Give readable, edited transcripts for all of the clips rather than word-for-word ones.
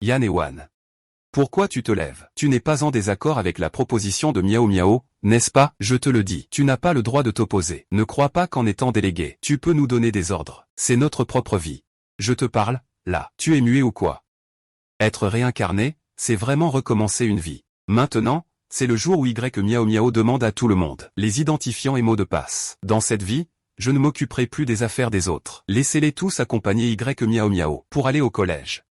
Yan et Wan. Pourquoi tu te lèves? Tu n'es pas en désaccord avec la proposition de Miao Miao, n'est-ce pas? Je te le dis, tu n'as pas le droit de t'opposer. Ne crois pas qu'en étant délégué, tu peux nous donner des ordres. C'est notre propre vie. Je te parle, là. Tu es muet ou quoi? Être réincarné, c'est vraiment recommencer une vie. Maintenant, c'est le jour où Miao Miao demande à tout le monde les identifiants et mots de passe. Dans cette vie, je ne m'occuperai plus des affaires des autres. Laissez-les tous accompagner Miao Miao pour aller au collège.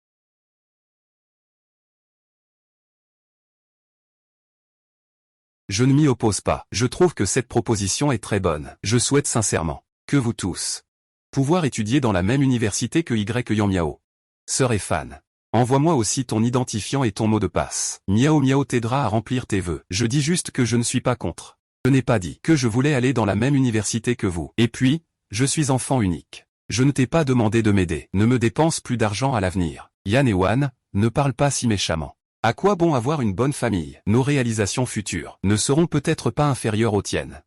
Je ne m'y oppose pas. Je trouve que cette proposition est très bonne. Je souhaite sincèrement que vous tous pouvoir étudier dans la même université que Miao. Sœur et fan. Envoie-moi aussi ton identifiant et ton mot de passe. Miao Miao t'aidera à remplir tes vœux. Je dis juste que je ne suis pas contre. Je n'ai pas dit que je voulais aller dans la même université que vous. Et puis, je suis enfant unique. Je ne t'ai pas demandé de m'aider. Ne me dépense plus d'argent à l'avenir. Yan et Wan, ne parle pas si méchamment. À quoi bon avoir une bonne famille? Nos réalisations futures ne seront peut-être pas inférieures aux tiennes.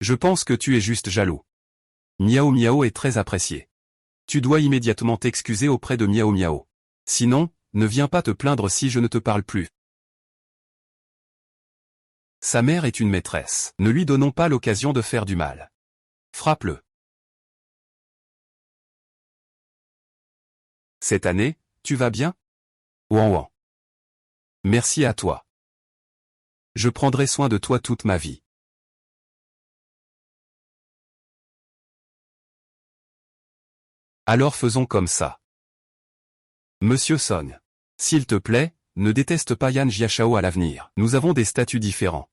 Je pense que tu es juste jaloux. Miao Miao est très apprécié. Tu dois immédiatement t'excuser auprès de Miao Miao. Sinon, ne viens pas te plaindre si je ne te parle plus. Sa mère est une maîtresse. Ne lui donnons pas l'occasion de faire du mal. Frappe-le. Cette année, tu vas bien? Ouan ouan. Merci à toi. Je prendrai soin de toi toute ma vie. Alors faisons comme ça. Monsieur Song. S'il te plaît, ne déteste pas Yan Jiashao à l'avenir. Nous avons des statuts différents.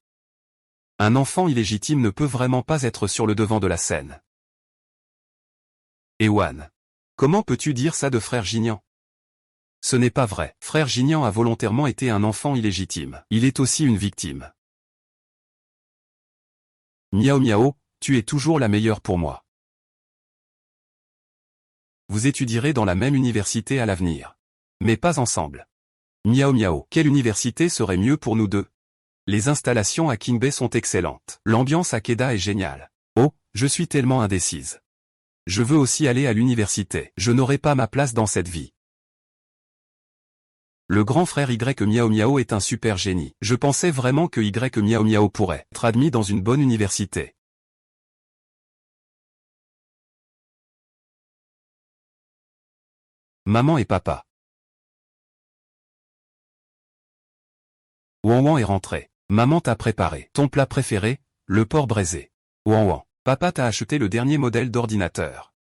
Un enfant illégitime ne peut vraiment pas être sur le devant de la scène. Ewan. Comment peux-tu dire ça de frère Gignan? Ce n'est pas vrai. Frère Gignan a volontairement été un enfant illégitime. Il est aussi une victime. Miao Miao, tu es toujours la meilleure pour moi. Vous étudierez dans la même université à l'avenir. Mais pas ensemble. Miao Miao, quelle université serait mieux pour nous deux? Les installations à Kingbei sont excellentes. L'ambiance à Keda est géniale. Oh, je suis tellement indécise. Je veux aussi aller à l'université. Je n'aurai pas ma place dans cette vie. Le grand frère Miao Miao est un super génie. Je pensais vraiment que Miao Miao pourrait être admis dans une bonne université. Maman et papa. Ouan Ouan est rentré. Maman t'a préparé ton plat préféré, le porc braisé. Ouan Ouan. Papa t'a acheté le dernier modèle d'ordinateur.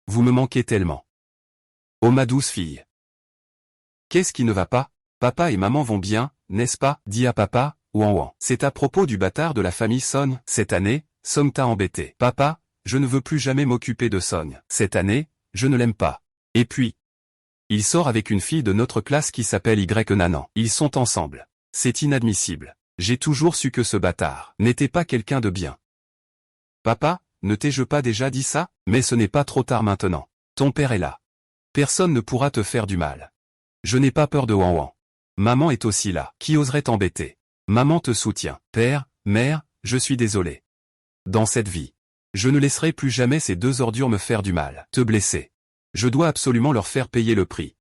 Vous me manquez tellement. Oh ma douce fille. Qu'est-ce qui ne va pas? Papa et maman vont bien, n'est-ce pas? Dis à papa, Ouan Ouan. C'est à propos du bâtard de la famille Son. Cette année, Song t'a embêté. Papa, je ne veux plus jamais m'occuper de Song. Cette année, je ne l'aime pas. Et puis, il sort avec une fille de notre classe qui s'appelle Nanan. Ils sont ensemble. C'est inadmissible. J'ai toujours su que ce bâtard n'était pas quelqu'un de bien. Papa, ne t'ai-je pas déjà dit ça? Mais ce n'est pas trop tard maintenant. Ton père est là. Personne ne pourra te faire du mal. Je n'ai pas peur de Ouan Ouan. Maman est aussi là. Qui oserait t'embêter? Maman te soutient. Père, mère, je suis désolé. Dans cette vie, je ne laisserai plus jamais ces deux ordures me faire du mal, te blesser. Je dois absolument leur faire payer le prix.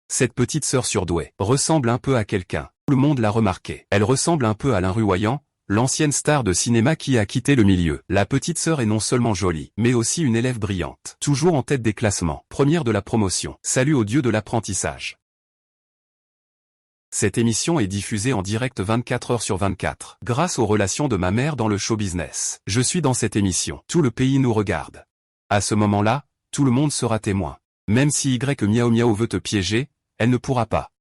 Cette petite sœur surdouée ressemble un peu à quelqu'un. Tout le monde l'a remarqué. Elle ressemble un peu à Alain Ruoyan, l'ancienne star de cinéma qui a quitté le milieu. La petite sœur est non seulement jolie, mais aussi une élève brillante. Toujours en tête des classements, première de la promotion. Salut au dieu de l'apprentissage. Cette émission est diffusée en direct 24 heures sur 24, grâce aux relations de ma mère dans le show business. Je suis dans cette émission. Tout le pays nous regarde. À ce moment-là, tout le monde sera témoin. Même si Miao Miao veut te piéger, elle ne pourra pas.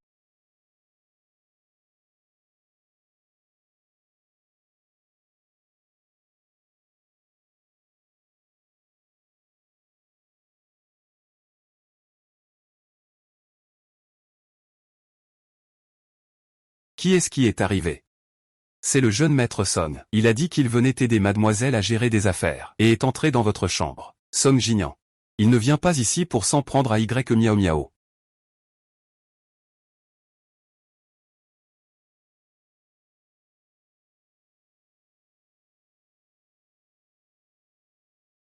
Qui est-ce qui est arrivé? C'est le jeune maître Song. Il a dit qu'il venait aider mademoiselle à gérer des affaires, et est entré dans votre chambre. Song Jinian. Il ne vient pas ici pour s'en prendre à Miao Miao.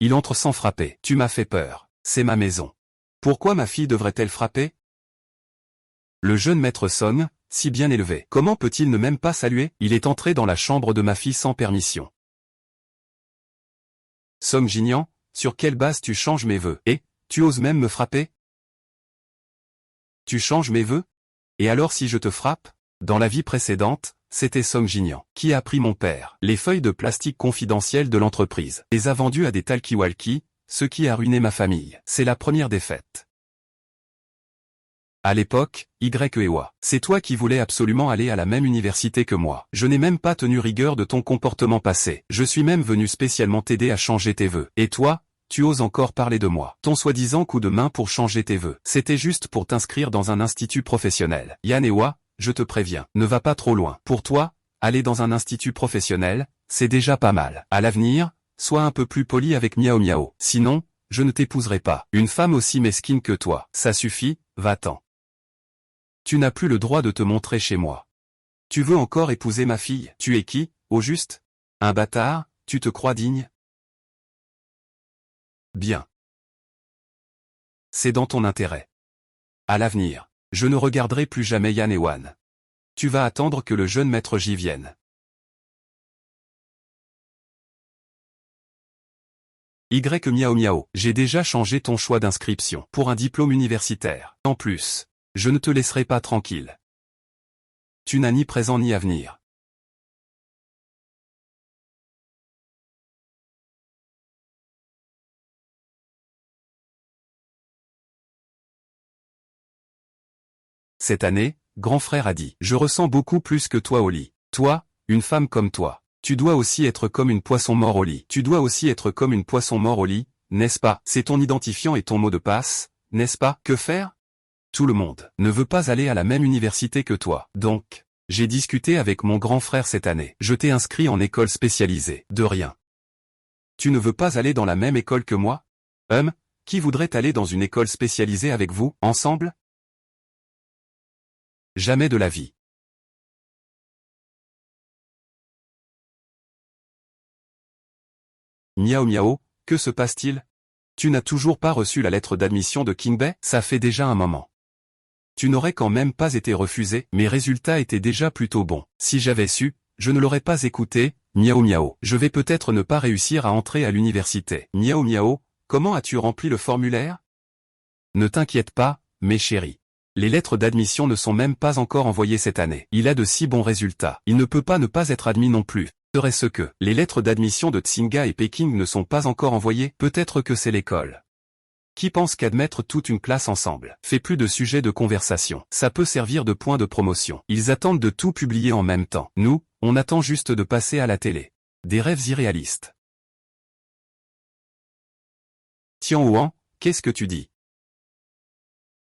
Il entre sans frapper. Tu m'as fait peur. C'est ma maison. Pourquoi ma fille devrait-elle frapper? Le jeune maître Son, si bien élevé, comment peut-il ne même pas saluer? Il est entré dans la chambre de ma fille sans permission. Song Jinian, sur quelle base tu changes mes vœux? Et, tu oses même me frapper? Tu changes mes vœux? Et alors si je te frappe? Dans la vie précédente, c'était Song Jinian qui a pris mon père les feuilles de plastique confidentielles de l'entreprise, les a vendues à des talkie-walkie, ce qui a ruiné ma famille. C'est la première défaite. À l'époque, Ewa, c'est toi qui voulais absolument aller à la même université que moi. Je n'ai même pas tenu rigueur de ton comportement passé. Je suis même venu spécialement t'aider à changer tes vœux. Et toi, tu oses encore parler de moi. Ton soi-disant coup de main pour changer tes vœux, c'était juste pour t'inscrire dans un institut professionnel. Ewa, je te préviens, ne va pas trop loin. Pour toi, aller dans un institut professionnel, c'est déjà pas mal. À l'avenir, sois un peu plus poli avec Miao. Sinon, je ne t'épouserai pas. Une femme aussi mesquine que toi. Ça suffit, va-t'en. Tu n'as plus le droit de te montrer chez moi. Tu veux encore épouser ma fille? Tu es qui, au juste? Un bâtard, tu te crois digne? Bien. C'est dans ton intérêt. À l'avenir, je ne regarderai plus jamais Yan et Wan. Tu vas attendre que le jeune maître J vienne. Miao, j'ai déjà changé ton choix d'inscription pour un diplôme universitaire. En plus, je ne te laisserai pas tranquille. Tu n'as ni présent ni avenir. Cette année, grand frère a dit, je ressens beaucoup plus que toi au lit. Toi, une femme comme toi, tu dois aussi être comme une poisson mort au lit. Tu dois aussi être comme une poisson mort au lit, n'est-ce pas? C'est ton identifiant et ton mot de passe, n'est-ce pas? Que faire? Tout le monde ne veut pas aller à la même université que toi. Donc, j'ai discuté avec mon grand frère cette année. Je t'ai inscrit en école spécialisée. De rien. Tu ne veux pas aller dans la même école que moi? Qui voudrait aller dans une école spécialisée avec vous, ensemble? Jamais de la vie. Miao, que se passe-t-il? Tu n'as toujours pas reçu la lettre d'admission de Kingbei? Ça fait déjà un moment. Tu n'aurais quand même pas été refusé, mes résultats étaient déjà plutôt bons. Si j'avais su, je ne l'aurais pas écouté. Miao, je vais peut-être ne pas réussir à entrer à l'université. Miao, comment as-tu rempli le formulaire? Ne t'inquiète pas, mes chéris. Les lettres d'admission ne sont même pas encore envoyées cette année. Il a de si bons résultats. Il ne peut pas ne pas être admis non plus. Serait-ce que les lettres d'admission de Tsinga et Peking ne sont pas encore envoyées? Peut-être que c'est l'école qui pense qu'admettre toute une classe ensemble fait plus de sujets de conversation. Ça peut servir de point de promotion. Ils attendent de tout publier en même temps. Nous, on attend juste de passer à la télé. Des rêves irréalistes. Tian Huan, qu'est-ce que tu dis?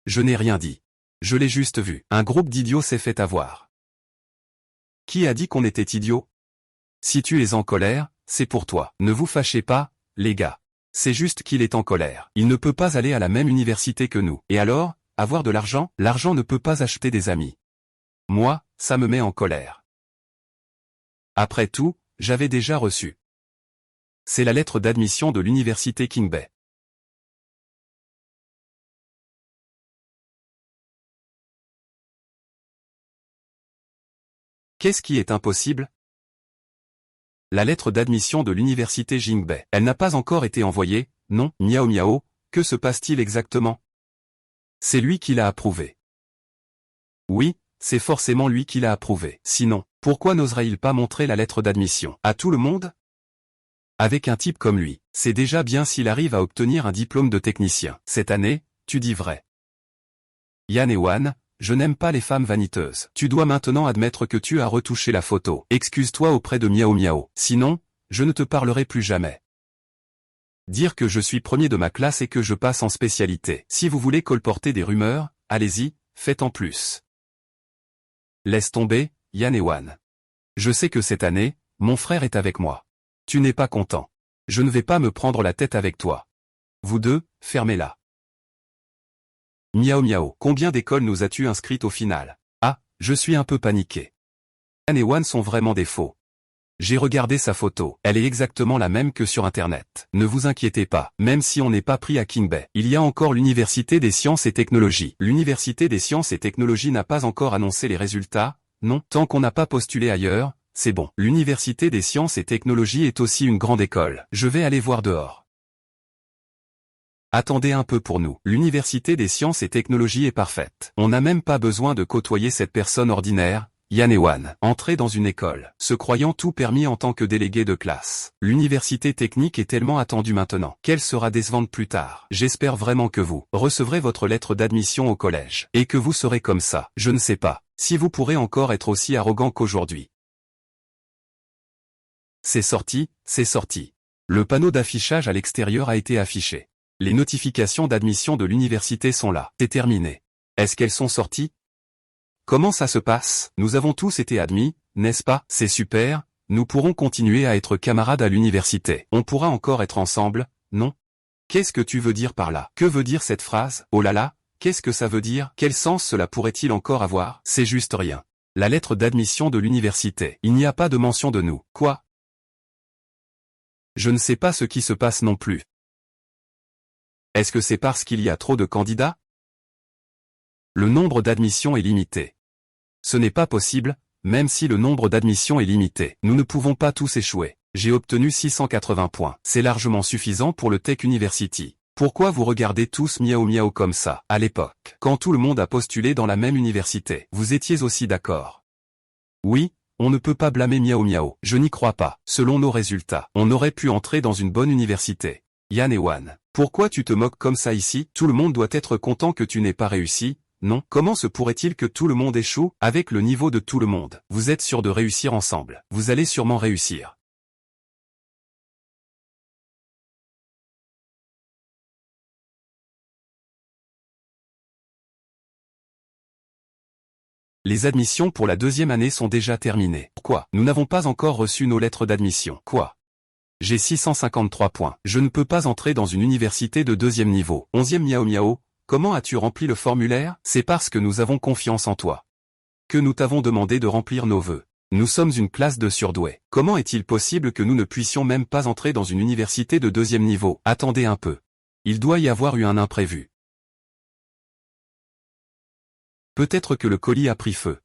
Je n'ai rien dit. Je l'ai juste vu. Un groupe d'idiots s'est fait avoir. Qui a dit qu'on était idiots? Si tu es en colère, c'est pour toi. Ne vous fâchez pas, les gars. C'est juste qu'il est en colère. Il ne peut pas aller à la même université que nous. Et alors, avoir de l'argent? L'argent ne peut pas acheter des amis. Moi, ça me met en colère. Après tout, j'avais déjà reçu. C'est la lettre d'admission de l'université Kingbei. Qu'est-ce qui est impossible? La lettre d'admission de l'université Jingbei. Elle n'a pas encore été envoyée, non? Miao, que se passe-t-il exactement? C'est lui qui l'a approuvée. Oui, c'est forcément lui qui l'a approuvée. Sinon, pourquoi n'oserait-il pas montrer la lettre d'admission à tout le monde? Avec un type comme lui, c'est déjà bien s'il arrive à obtenir un diplôme de technicien. Cette année, tu dis vrai. Yan et Wan, je n'aime pas les femmes vaniteuses. Tu dois maintenant admettre que tu as retouché la photo. Excuse-toi auprès de Miao. Sinon, je ne te parlerai plus jamais. Dire que je suis premier de ma classe et que je passe en spécialité. Si vous voulez colporter des rumeurs, allez-y, faites en plus. Laisse tomber, Yan et Wan. Je sais que cette année, mon frère est avec moi. Tu n'es pas content. Je ne vais pas me prendre la tête avec toi. Vous deux, fermez-la. Miao, combien d'écoles nous as-tu inscrites au final? Ah, je suis un peu paniqué. Yan et Wan sont vraiment des faux. J'ai regardé sa photo. Elle est exactement la même que sur Internet. Ne vous inquiétez pas, même si on n'est pas pris à King Bay. Il y a encore l'Université des sciences et technologies. L'Université des sciences et technologies n'a pas encore annoncé les résultats. Non, tant qu'on n'a pas postulé ailleurs, c'est bon. L'Université des sciences et technologies est aussi une grande école. Je vais aller voir dehors. Attendez un peu pour nous. L'Université des sciences et technologies est parfaite. On n'a même pas besoin de côtoyer cette personne ordinaire, Yan Ewan. Entrer dans une école, se croyant tout permis en tant que délégué de classe. L'université technique est tellement attendue maintenant qu'elle sera décevante plus tard. J'espère vraiment que vous recevrez votre lettre d'admission au collège. Et que vous serez comme ça. Je ne sais pas si vous pourrez encore être aussi arrogant qu'aujourd'hui. C'est sorti, c'est sorti. Le panneau d'affichage à l'extérieur a été affiché. Les notifications d'admission de l'université sont là. C'est terminé. Est-ce qu'elles sont sorties? Comment ça se passe? Nous avons tous été admis, n'est-ce pas? C'est super, nous pourrons continuer à être camarades à l'université. On pourra encore être ensemble, non? Qu'est-ce que tu veux dire par là? Que veut dire cette phrase? Oh là là, qu'est-ce que ça veut dire? Quel sens cela pourrait-il encore avoir? C'est juste rien. La lettre d'admission de l'université. Il n'y a pas de mention de nous. Quoi? Je ne sais pas ce qui se passe non plus. Est-ce que c'est parce qu'il y a trop de candidats? Le nombre d'admissions est limité. Ce n'est pas possible, même si le nombre d'admissions est limité. Nous ne pouvons pas tous échouer. J'ai obtenu 680 points. C'est largement suffisant pour le Tech University. Pourquoi vous regardez tous miaou miaou comme ça? À l'époque, quand tout le monde a postulé dans la même université, vous étiez aussi d'accord? Oui, on ne peut pas blâmer miaou miaou. Je n'y crois pas. Selon nos résultats, on aurait pu entrer dans une bonne université. Yan Ewan, pourquoi tu te moques comme ça ici? Tout le monde doit être content que tu n'aies pas réussi. Non, comment se pourrait-il que tout le monde échoue? Avec le niveau de tout le monde, vous êtes sûr de réussir ensemble. Vous allez sûrement réussir. Les admissions pour la deuxième année sont déjà terminées. Quoi? Nous n'avons pas encore reçu nos lettres d'admission. Quoi? J'ai 653 points. Je ne peux pas entrer dans une université de deuxième niveau. 11e miao miao. Comment as-tu rempli le formulaire? C'est parce que nous avons confiance en toi que nous t'avons demandé de remplir nos vœux. Nous sommes une classe de surdoués. Comment est-il possible que nous ne puissions même pas entrer dans une université de deuxième niveau? Attendez un peu. Il doit y avoir eu un imprévu. Peut-être que le colis a pris feu.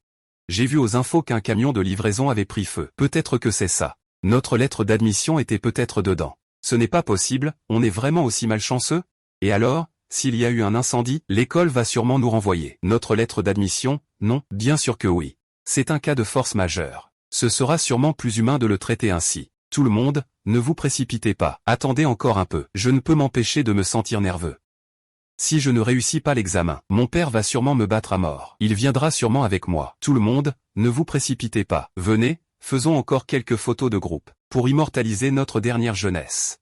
J'ai vu aux infos qu'un camion de livraison avait pris feu. Peut-être que c'est ça. Notre lettre d'admission était peut-être dedans. Ce n'est pas possible, on est vraiment aussi malchanceux? Et alors? S'il y a eu un incendie, l'école va sûrement nous renvoyer. Notre lettre d'admission? Non, bien sûr que oui. C'est un cas de force majeure. Ce sera sûrement plus humain de le traiter ainsi. Tout le monde, ne vous précipitez pas. Attendez encore un peu. Je ne peux m'empêcher de me sentir nerveux. Si je ne réussis pas l'examen, mon père va sûrement me battre à mort. Il viendra sûrement avec moi. Tout le monde, ne vous précipitez pas. Venez, faisons encore quelques photos de groupe, pour immortaliser notre dernière jeunesse.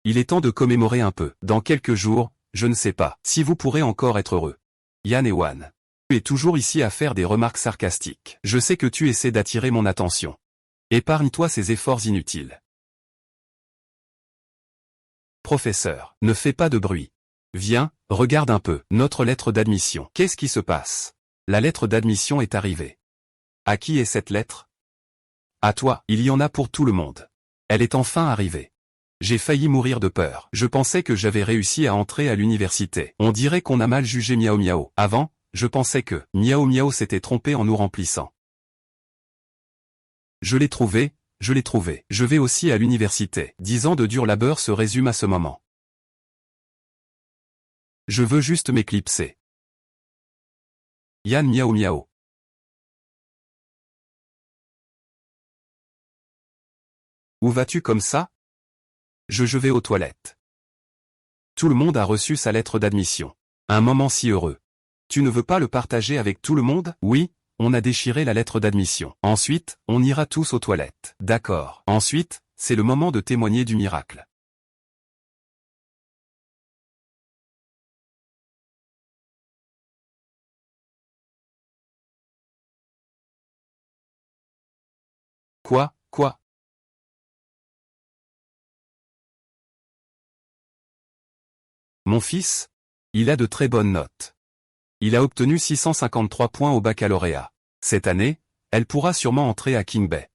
Il est temps de commémorer un peu. Dans quelques jours, je ne sais pas si vous pourrez encore être heureux. Yan Ewan. Tu es toujours ici à faire des remarques sarcastiques. Je sais que tu essaies d'attirer mon attention. Épargne-toi ces efforts inutiles. Professeur, ne fais pas de bruit. Viens, regarde un peu, notre lettre d'admission. Qu'est-ce qui se passe? La lettre d'admission est arrivée. À qui est cette lettre? À toi, il y en a pour tout le monde. Elle est enfin arrivée. J'ai failli mourir de peur. Je pensais que j'avais réussi à entrer à l'université. On dirait qu'on a mal jugé Miao Miao. Avant, je pensais que Miao Miao s'était trompé en nous remplissant. Je l'ai trouvé, je l'ai trouvé. Je vais aussi à l'université. 10 ans de dur labeur se résument à ce moment. Je veux juste m'éclipser. Yan Miao Miao. Où vas-tu comme ça? Je vais aux toilettes. Tout le monde a reçu sa lettre d'admission. Un moment si heureux. Tu ne veux pas le partager avec tout le monde? Oui, on a déchiré la lettre d'admission. Ensuite, on ira tous aux toilettes. D'accord. Ensuite, c'est le moment de témoigner du miracle. Quoi? Mon fils? Il a de très bonnes notes. Il a obtenu 653 points au baccalauréat. Cette année, elle pourra sûrement entrer à King Bay.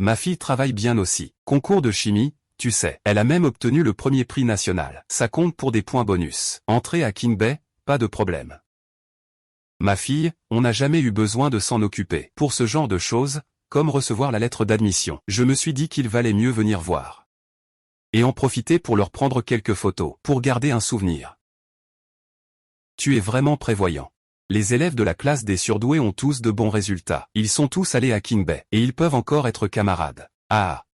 Ma fille travaille bien aussi. Concours de chimie, tu sais. Elle a même obtenu le premier prix national. Ça compte pour des points bonus. Entrée à King Bay, pas de problème. Ma fille, on n'a jamais eu besoin de s'en occuper. Pour ce genre de choses, comme recevoir la lettre d'admission, je me suis dit qu'il valait mieux venir voir. Et en profiter pour leur prendre quelques photos, pour garder un souvenir. Tu es vraiment prévoyant. Les élèves de la classe des surdoués ont tous de bons résultats. Ils sont tous allés à King Bay, et ils peuvent encore être camarades. Ah!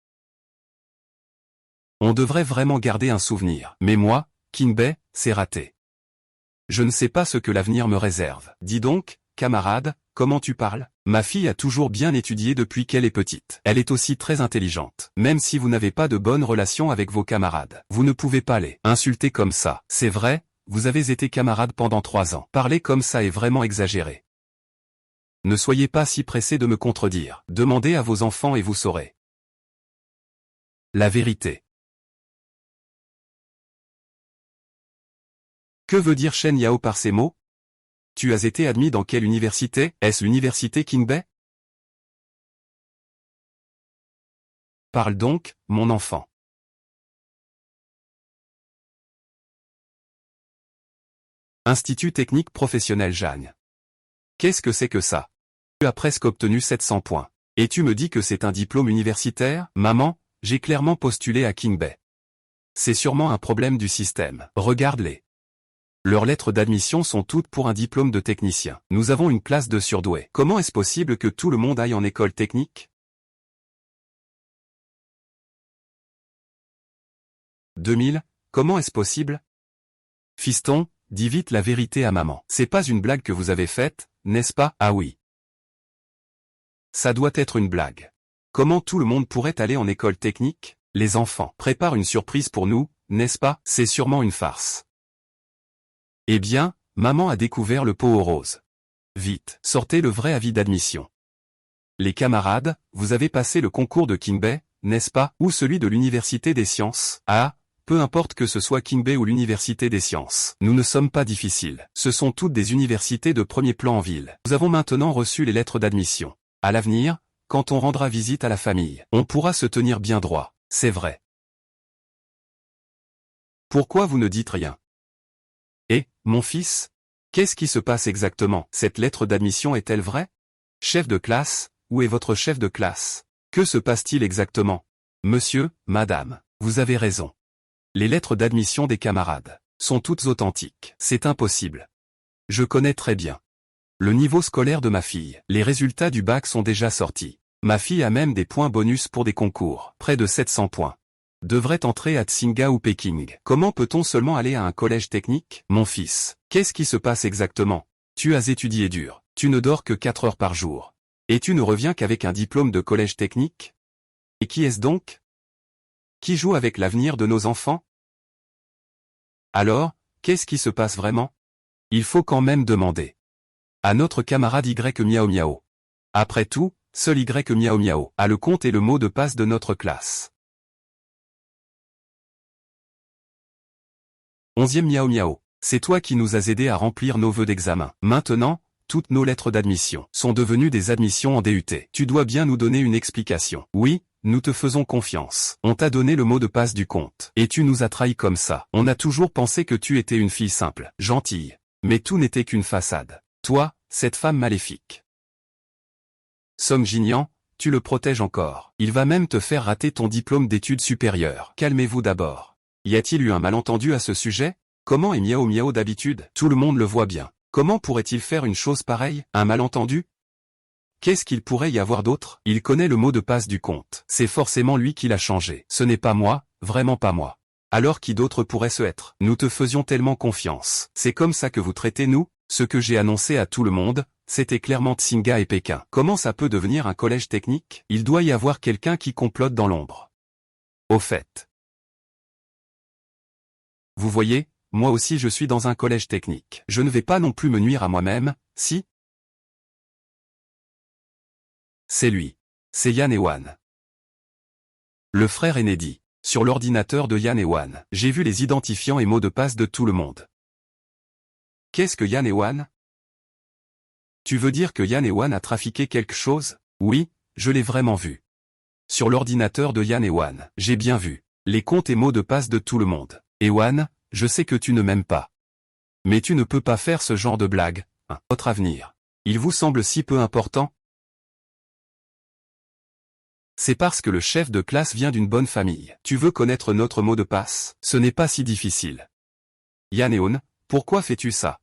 On devrait vraiment garder un souvenir. Mais moi, King Bay, c'est raté. Je ne sais pas ce que l'avenir me réserve. Dis donc, camarade, comment tu parles? Ma fille a toujours bien étudié depuis qu'elle est petite. Elle est aussi très intelligente. Même si vous n'avez pas de bonnes relations avec vos camarades, vous ne pouvez pas les insulter comme ça. C'est vrai, vous avez été camarades pendant 3 ans. Parler comme ça est vraiment exagéré. Ne soyez pas si pressés de me contredire. Demandez à vos enfants et vous saurez. La vérité. Que veut dire Shen Yao par ces mots? Tu as été admis dans quelle université? Est-ce l'université King Bay? Parle donc, mon enfant. Institut technique professionnel Jeanne. Qu'est-ce que c'est que ça? Tu as presque obtenu 700 points. Et tu me dis que c'est un diplôme universitaire? Maman, j'ai clairement postulé à King Bay. C'est sûrement un problème du système. Regarde-les. Leurs lettres d'admission sont toutes pour un diplôme de technicien. Nous avons une classe de surdoués. Comment est-ce possible que tout le monde aille en école technique? 2000, comment est-ce possible? Fiston, dis vite la vérité à maman. C'est pas une blague que vous avez faite, n'est-ce pas? Ah oui. Ça doit être une blague. Comment tout le monde pourrait aller en école technique? Les enfants préparent une surprise pour nous, n'est-ce pas? C'est sûrement une farce. Eh bien, maman a découvert le pot aux roses. Vite, sortez le vrai avis d'admission. Les camarades, vous avez passé le concours de King Bay, n'est-ce pas? Ou celui de l'Université des sciences? Ah, peu importe que ce soit King Bay ou l'Université des sciences. Nous ne sommes pas difficiles. Ce sont toutes des universités de premier plan en ville. Nous avons maintenant reçu les lettres d'admission. À l'avenir, quand on rendra visite à la famille, on pourra se tenir bien droit. C'est vrai. Pourquoi vous ne dites rien? Eh, mon fils? Qu'est-ce qui se passe exactement? Cette lettre d'admission est-elle vraie? Chef de classe, où est votre chef de classe? Que se passe-t-il exactement? Monsieur, madame, vous avez raison. Les lettres d'admission des camarades sont toutes authentiques. C'est impossible. Je connais très bien le niveau scolaire de ma fille. Les résultats du bac sont déjà sortis. Ma fille a même des points bonus pour des concours. Près de 700 points. Devrait entrer à Tsinga ou Peking. Comment peut-on seulement aller à un collège technique? Mon fils, qu'est-ce qui se passe exactement? Tu as étudié dur. Tu ne dors que 4 heures par jour. Et tu ne reviens qu'avec un diplôme de collège technique? Et qui est-ce donc? Qui joue avec l'avenir de nos enfants? Alors, qu'est-ce qui se passe vraiment? Il faut quand même demander à notre camarade Y Miao Miao. Après tout, seul Y Miao Miao a le compte et le mot de passe de notre classe. 11e Miao Miao, c'est toi qui nous as aidés à remplir nos vœux d'examen. Maintenant, toutes nos lettres d'admission sont devenues des admissions en DUT. Tu dois bien nous donner une explication. Oui, nous te faisons confiance. On t'a donné le mot de passe du compte. Et tu nous as trahis comme ça. On a toujours pensé que tu étais une fille simple, gentille. Mais tout n'était qu'une façade. Toi, cette femme maléfique. Song Jinian, tu le protèges encore. Il va même te faire rater ton diplôme d'études supérieures. Calmez-vous d'abord. Y a-t-il eu un malentendu à ce sujet? Comment est Miao Miao d'habitude? Tout le monde le voit bien. Comment pourrait-il faire une chose pareille? Un malentendu? Qu'est-ce qu'il pourrait y avoir d'autre? Il connaît le mot de passe du compte. C'est forcément lui qui l'a changé. Ce n'est pas moi, vraiment pas moi. Alors qui d'autre pourrait ce être? Nous te faisions tellement confiance. C'est comme ça que vous traitez nous? Ce que j'ai annoncé à tout le monde, c'était clairement Tsinga et Pékin. Comment ça peut devenir un collège technique? Il doit y avoir quelqu'un qui complote dans l'ombre. Au fait. Vous voyez, moi aussi je suis dans un collège technique. Je ne vais pas non plus me nuire à moi-même, si? C'est lui. C'est Yan Ewan. Le frère aîné dit. Sur l'ordinateur de Yan Ewan, j'ai vu les identifiants et mots de passe de tout le monde. Qu'est-ce que Yan Ewan? Tu veux dire que Yan Ewan a trafiqué quelque chose? Oui, je l'ai vraiment vu. Sur l'ordinateur de Yan et Wan. J'ai bien vu. Les comptes et mots de passe de tout le monde. Ewan, je sais que tu ne m'aimes pas. Mais tu ne peux pas faire ce genre de blague. Votre avenir. Il vous semble si peu important? C'est parce que le chef de classe vient d'une bonne famille. Tu veux connaître notre mot de passe? Ce n'est pas si difficile. Yaneon, pourquoi fais-tu ça?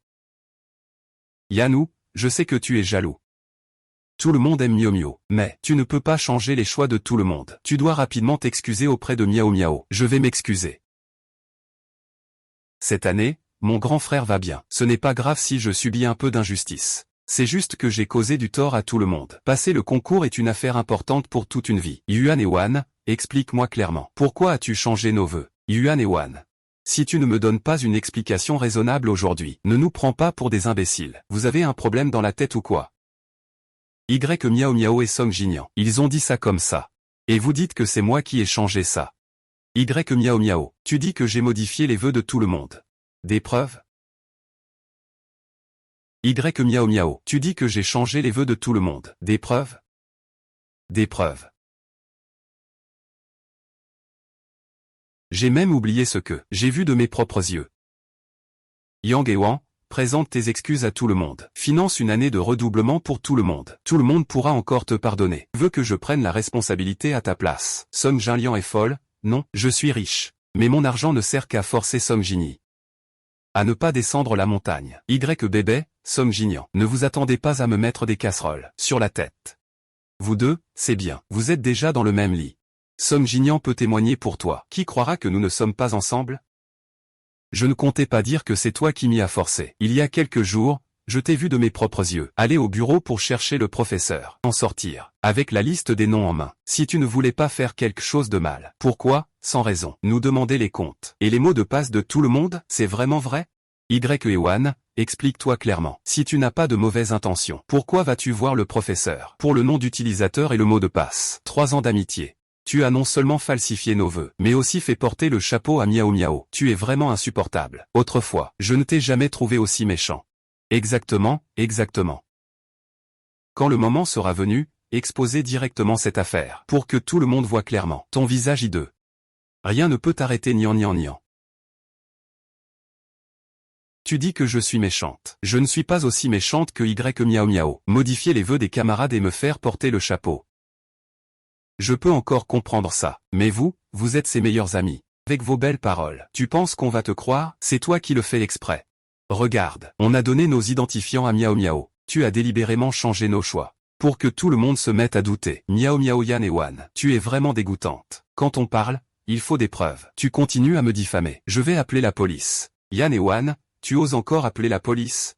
Yanou, je sais que tu es jaloux. Tout le monde aime Miao Miao, mais tu ne peux pas changer les choix de tout le monde. Tu dois rapidement t'excuser auprès de Miao Miao. Je vais m'excuser. Cette année, mon grand frère va bien. Ce n'est pas grave si je subis un peu d'injustice. C'est juste que j'ai causé du tort à tout le monde. Passer le concours est une affaire importante pour toute une vie. Yuan et Wan, explique-moi clairement. Pourquoi as-tu changé nos vœux? Yuan et Wan. Si tu ne me donnes pas une explication raisonnable aujourd'hui, ne nous prends pas pour des imbéciles. Vous avez un problème dans la tête ou quoi? Y Miao Miao et Song Jinian. Ils ont dit ça comme ça. Et vous dites que c'est moi qui ai changé ça. Y Miao Miao, tu dis que j'ai modifié les vœux de tout le monde. Des preuves? Y Miao Miao, tu dis que j'ai changé les vœux de tout le monde. Des preuves? Des preuves. J'ai même oublié ce que j'ai vu de mes propres yeux. Yang et Wang, présente tes excuses à tout le monde. Finance une année de redoublement pour tout le monde. Tout le monde pourra encore te pardonner. Veux que je prenne la responsabilité à ta place. Song Jinlian est folle? Non, je suis riche. Mais mon argent ne sert qu'à forcer Song Jinyi à ne pas descendre la montagne. Bébé, Song Jinian, ne vous attendez pas à me mettre des casseroles sur la tête. Vous deux, c'est bien, vous êtes déjà dans le même lit. Song Jinian peut témoigner pour toi. Qui croira que nous ne sommes pas ensemble? Je ne comptais pas dire que c'est toi qui m'y as forcé. Il y a quelques jours, je t'ai vu de mes propres yeux aller au bureau pour chercher le professeur, en sortir, avec la liste des noms en main. Si tu ne voulais pas faire quelque chose de mal, pourquoi, sans raison, nous demander les comptes et les mots de passe de tout le monde? C'est vraiment vrai? Ewan, explique-toi clairement. Si tu n'as pas de mauvaises intentions, pourquoi vas-tu voir le professeur? Pour le nom d'utilisateur et le mot de passe. 3 ans d'amitié. Tu as non seulement falsifié nos vœux, mais aussi fait porter le chapeau à Miao Miao. Tu es vraiment insupportable. Autrefois, je ne t'ai jamais trouvé aussi méchant. Exactement, exactement. Quand le moment sera venu, exposez directement cette affaire, pour que tout le monde voit clairement ton visage hideux. Rien ne peut t'arrêter nian. Tu dis que je suis méchante. Je ne suis pas aussi méchante que Miao Miao. Modifier les vœux des camarades et me faire porter le chapeau. Je peux encore comprendre ça. Mais vous êtes ses meilleurs amis. Avec vos belles paroles, tu penses qu'on va te croire? C'est toi qui le fais exprès. Regarde, on a donné nos identifiants à Miao Miao. Tu as délibérément changé nos choix. Pour que tout le monde se mette à douter. Miao Miao Yan et Wan, tu es vraiment dégoûtante. Quand on parle, il faut des preuves. Tu continues à me diffamer. Je vais appeler la police. Yan et Wan, tu oses encore appeler la police?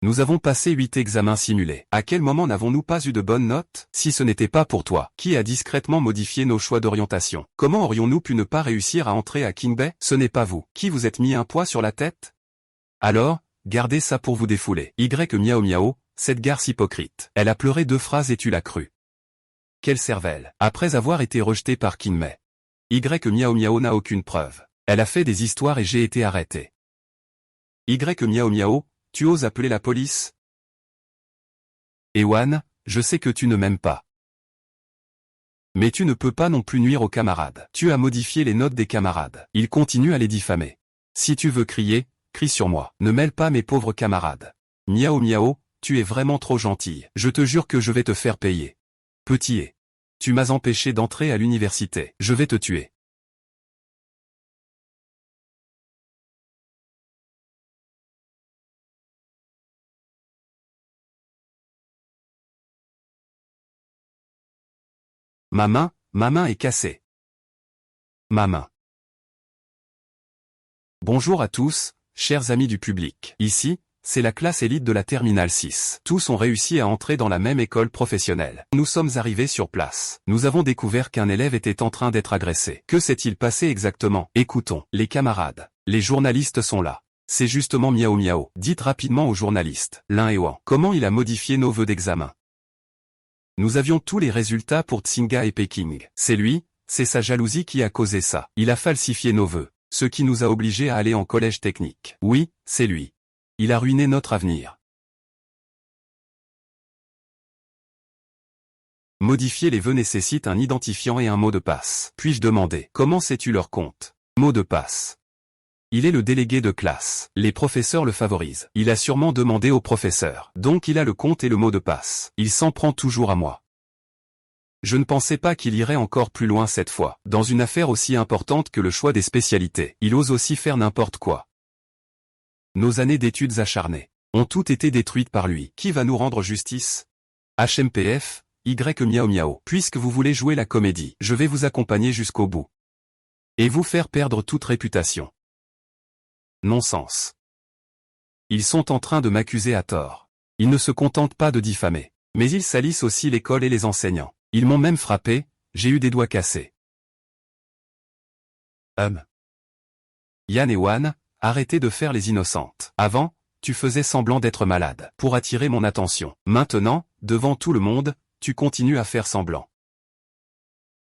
Nous avons passé 8 examens simulés. À quel moment n'avons-nous pas eu de bonnes notes? Si ce n'était pas pour toi, qui a discrètement modifié nos choix d'orientation? Comment aurions-nous pu ne pas réussir à entrer à Qingbei? Ce n'est pas vous, qui vous êtes mis un poids sur la tête? Alors, gardez ça pour vous défouler. Miao Miao, cette garce hypocrite. Elle a pleuré 2 phrases et tu l'as cru. Quelle cervelle. Après avoir été rejetée par Qingbei. Miao Miao n'a aucune preuve. Elle a fait des histoires et j'ai été arrêté. Miao Miao, tu oses appeler la police? Ewan, je sais que tu ne m'aimes pas. Mais tu ne peux pas non plus nuire aux camarades. Tu as modifié les notes des camarades. Ils continuent à les diffamer. Si tu veux crier, crie sur moi. Ne mêle pas mes pauvres camarades. Miao Miao, tu es vraiment trop gentil. Je te jure que je vais te faire payer. Petit. Tu m'as empêché d'entrer à l'université. Je vais te tuer. Ma main est cassée. Ma main. Bonjour à tous, chers amis du public. Ici, c'est la classe élite de la Terminale 6. Tous ont réussi à entrer dans la même école professionnelle. Nous sommes arrivés sur place. Nous avons découvert qu'un élève était en train d'être agressé. Que s'est-il passé exactement? Écoutons. Les camarades. Les journalistes sont là. C'est justement Miao Miao. Dites rapidement aux journalistes. Lin et Wang. Comment il a modifié nos vœux d'examen? Nous avions tous les résultats pour Tsinga et Peking. C'est lui, c'est sa jalousie qui a causé ça. Il a falsifié nos vœux. Ce qui nous a obligés à aller en collège technique. Oui, c'est lui. Il a ruiné notre avenir. Modifier les vœux nécessite un identifiant et un mot de passe. Puis-je demander, comment sais-tu leur compte? Mot de passe. Il est le délégué de classe. Les professeurs le favorisent. Il a sûrement demandé au professeur. Donc il a le compte et le mot de passe. Il s'en prend toujours à moi. Je ne pensais pas qu'il irait encore plus loin cette fois. Dans une affaire aussi importante que le choix des spécialités, il ose aussi faire n'importe quoi. Nos années d'études acharnées ont toutes été détruites par lui. Qui va nous rendre justice? HMPF, Miao Miao. Puisque vous voulez jouer la comédie, je vais vous accompagner jusqu'au bout. Et vous faire perdre toute réputation. Non-sens. Ils sont en train de m'accuser à tort. Ils ne se contentent pas de diffamer, mais ils salissent aussi l'école et les enseignants. Ils m'ont même frappé, j'ai eu des doigts cassés. Yan et Wan, arrêtez de faire les innocentes. Avant, tu faisais semblant d'être malade, pour attirer mon attention. Maintenant, devant tout le monde, tu continues à faire semblant.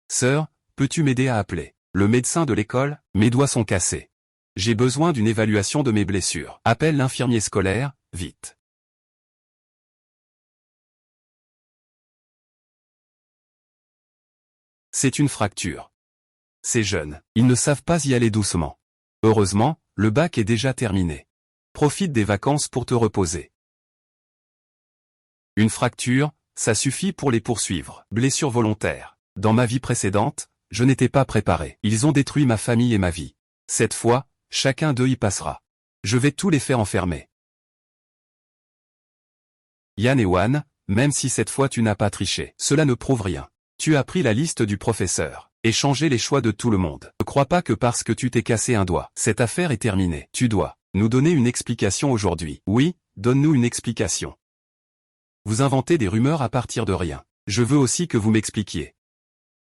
Sœur, peux-tu m'aider à appeler le médecin de l'école? Mes doigts sont cassés. J'ai besoin d'une évaluation de mes blessures. Appelle l'infirmier scolaire, vite. C'est une fracture. Ces jeunes, ils ne savent pas y aller doucement. Heureusement, le bac est déjà terminé. Profite des vacances pour te reposer. Une fracture, ça suffit pour les poursuivre. Blessure volontaire. Dans ma vie précédente, je n'étais pas préparé. Ils ont détruit ma famille et ma vie. Cette fois, chacun d'eux y passera. Je vais tous les faire enfermer. Yan et Wan, même si cette fois tu n'as pas triché, cela ne prouve rien. Tu as pris la liste du professeur et changé les choix de tout le monde. Ne crois pas que parce que tu t'es cassé un doigt, cette affaire est terminée. Tu dois nous donner une explication aujourd'hui. Oui, donne-nous une explication. Vous inventez des rumeurs à partir de rien. Je veux aussi que vous m'expliquiez.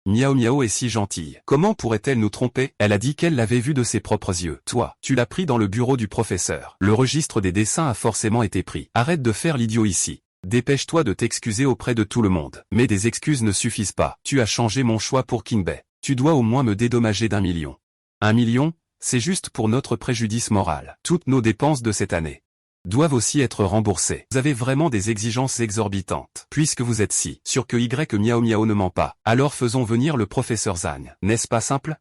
Miao Miao est si gentille. Comment pourrait-elle nous tromper? Elle a dit qu'elle l'avait vu de ses propres yeux. Toi, tu l'as pris dans le bureau du professeur. Le registre des dessins a forcément été pris. Arrête de faire l'idiot ici. Dépêche-toi de t'excuser auprès de tout le monde. Mais des excuses ne suffisent pas. Tu as changé mon choix pour Kinbei. Tu dois au moins me dédommager d'1 million. 1 million, c'est juste pour notre préjudice moral. Toutes nos dépenses de cette année doivent aussi être remboursées. Vous avez vraiment des exigences exorbitantes. Puisque vous êtes si sûr que Miao Miao ne ment pas, alors faisons venir le professeur Zhang. N'est-ce pas simple?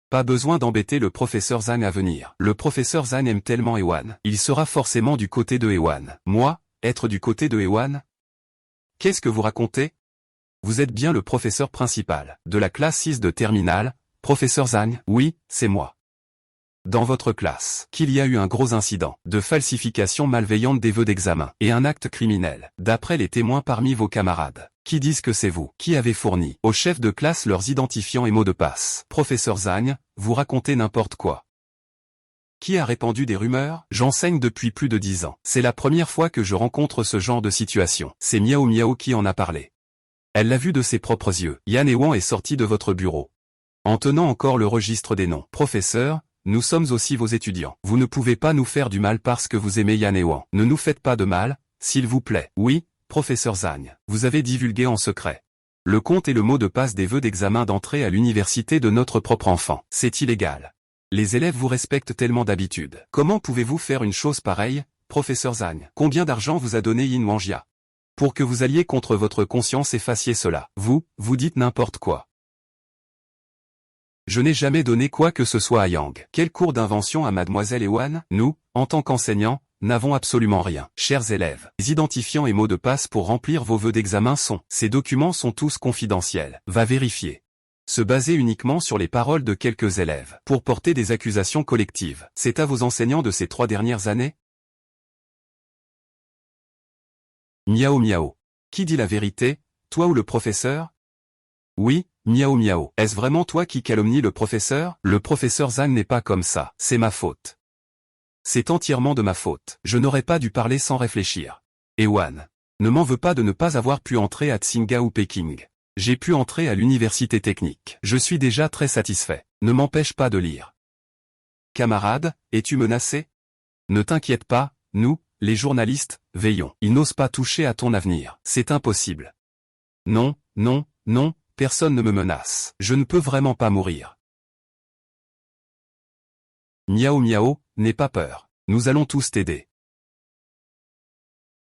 Pas besoin d'embêter le professeur Zhang à venir. Le professeur Zhang aime tellement Ewan. Il sera forcément du côté de Ewan. Moi, être du côté de Ewan? Qu'est-ce que vous racontez? Vous êtes bien le professeur principal de la classe 6 de terminale, professeur Zhang? Oui, c'est moi. Dans votre classe, qu'il y a eu un gros incident de falsification malveillante des vœux d'examen et un acte criminel, d'après les témoins parmi vos camarades, qui disent que c'est vous qui avez fourni aux chefs de classe leurs identifiants et mots de passe. Professeur Zhang, vous racontez n'importe quoi. Qui a répandu des rumeurs? J'enseigne depuis plus de 10 ans. C'est la première fois que je rencontre ce genre de situation. C'est Miao Miao qui en a parlé. Elle l'a vu de ses propres yeux. Yan et Wan est sorti de votre bureau en tenant encore le registre des noms. Professeur, nous sommes aussi vos étudiants. Vous ne pouvez pas nous faire du mal parce que vous aimez Yan et Wan. Ne nous faites pas de mal, s'il vous plaît. Oui, professeur Zhang, vous avez divulgué en secret le compte et le mot de passe des vœux d'examen d'entrée à l'université de notre propre enfant. C'est illégal. Les élèves vous respectent tellement d'habitude. Comment pouvez-vous faire une chose pareille, professeur Zhang? Combien d'argent vous a donné Yin Wangjia pour que vous alliez contre votre conscience et fassiez cela? Vous dites n'importe quoi. Je n'ai jamais donné quoi que ce soit à Yang. Quel cours d'invention à mademoiselle Ewan? Nous, en tant qu'enseignants, n'avons absolument rien. Chers élèves, les identifiants et mots de passe pour remplir vos vœux d'examen ces documents sont tous confidentiels. Va vérifier. Se baser uniquement sur les paroles de quelques élèves pour porter des accusations collectives. C'est à vos enseignants de ces 3 dernières années? Miao Miao. Qui dit la vérité, toi ou le professeur? Oui, Miao Miao. Est-ce vraiment toi qui calomnie le professeur? Le professeur Zhang n'est pas comme ça. C'est ma faute. C'est entièrement de ma faute. Je n'aurais pas dû parler sans réfléchir. Ewan, ne m'en veux pas de ne pas avoir pu entrer à Tsinghua ou Pékin. J'ai pu entrer à l'université technique. Je suis déjà très satisfait. Ne m'empêche pas de lire. Camarade, es-tu menacé? Ne t'inquiète pas, nous, les journalistes, veillons. Ils n'osent pas toucher à ton avenir. C'est impossible. Non, non, non, personne ne me menace. Je ne peux vraiment pas mourir. Miao Miao, n'aie pas peur. Nous allons tous t'aider.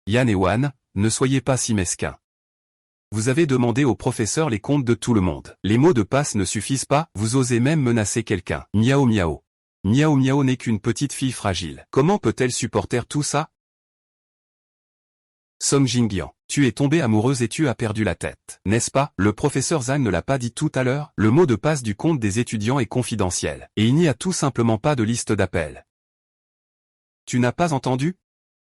Yan et Wan, ne soyez pas si mesquin. Vous avez demandé au professeur les comptes de tout le monde. Les mots de passe ne suffisent pas, vous osez même menacer quelqu'un. Miao Miao. Miao Miao n'est qu'une petite fille fragile. Comment peut-elle supporter tout ça? Song Jingyan, tu es tombée amoureuse et tu as perdu la tête. N'est-ce pas? Le professeur Zhang ne l'a pas dit tout à l'heure. Le mot de passe du compte des étudiants est confidentiel. Et il n'y a tout simplement pas de liste d'appel. Tu n'as pas entendu?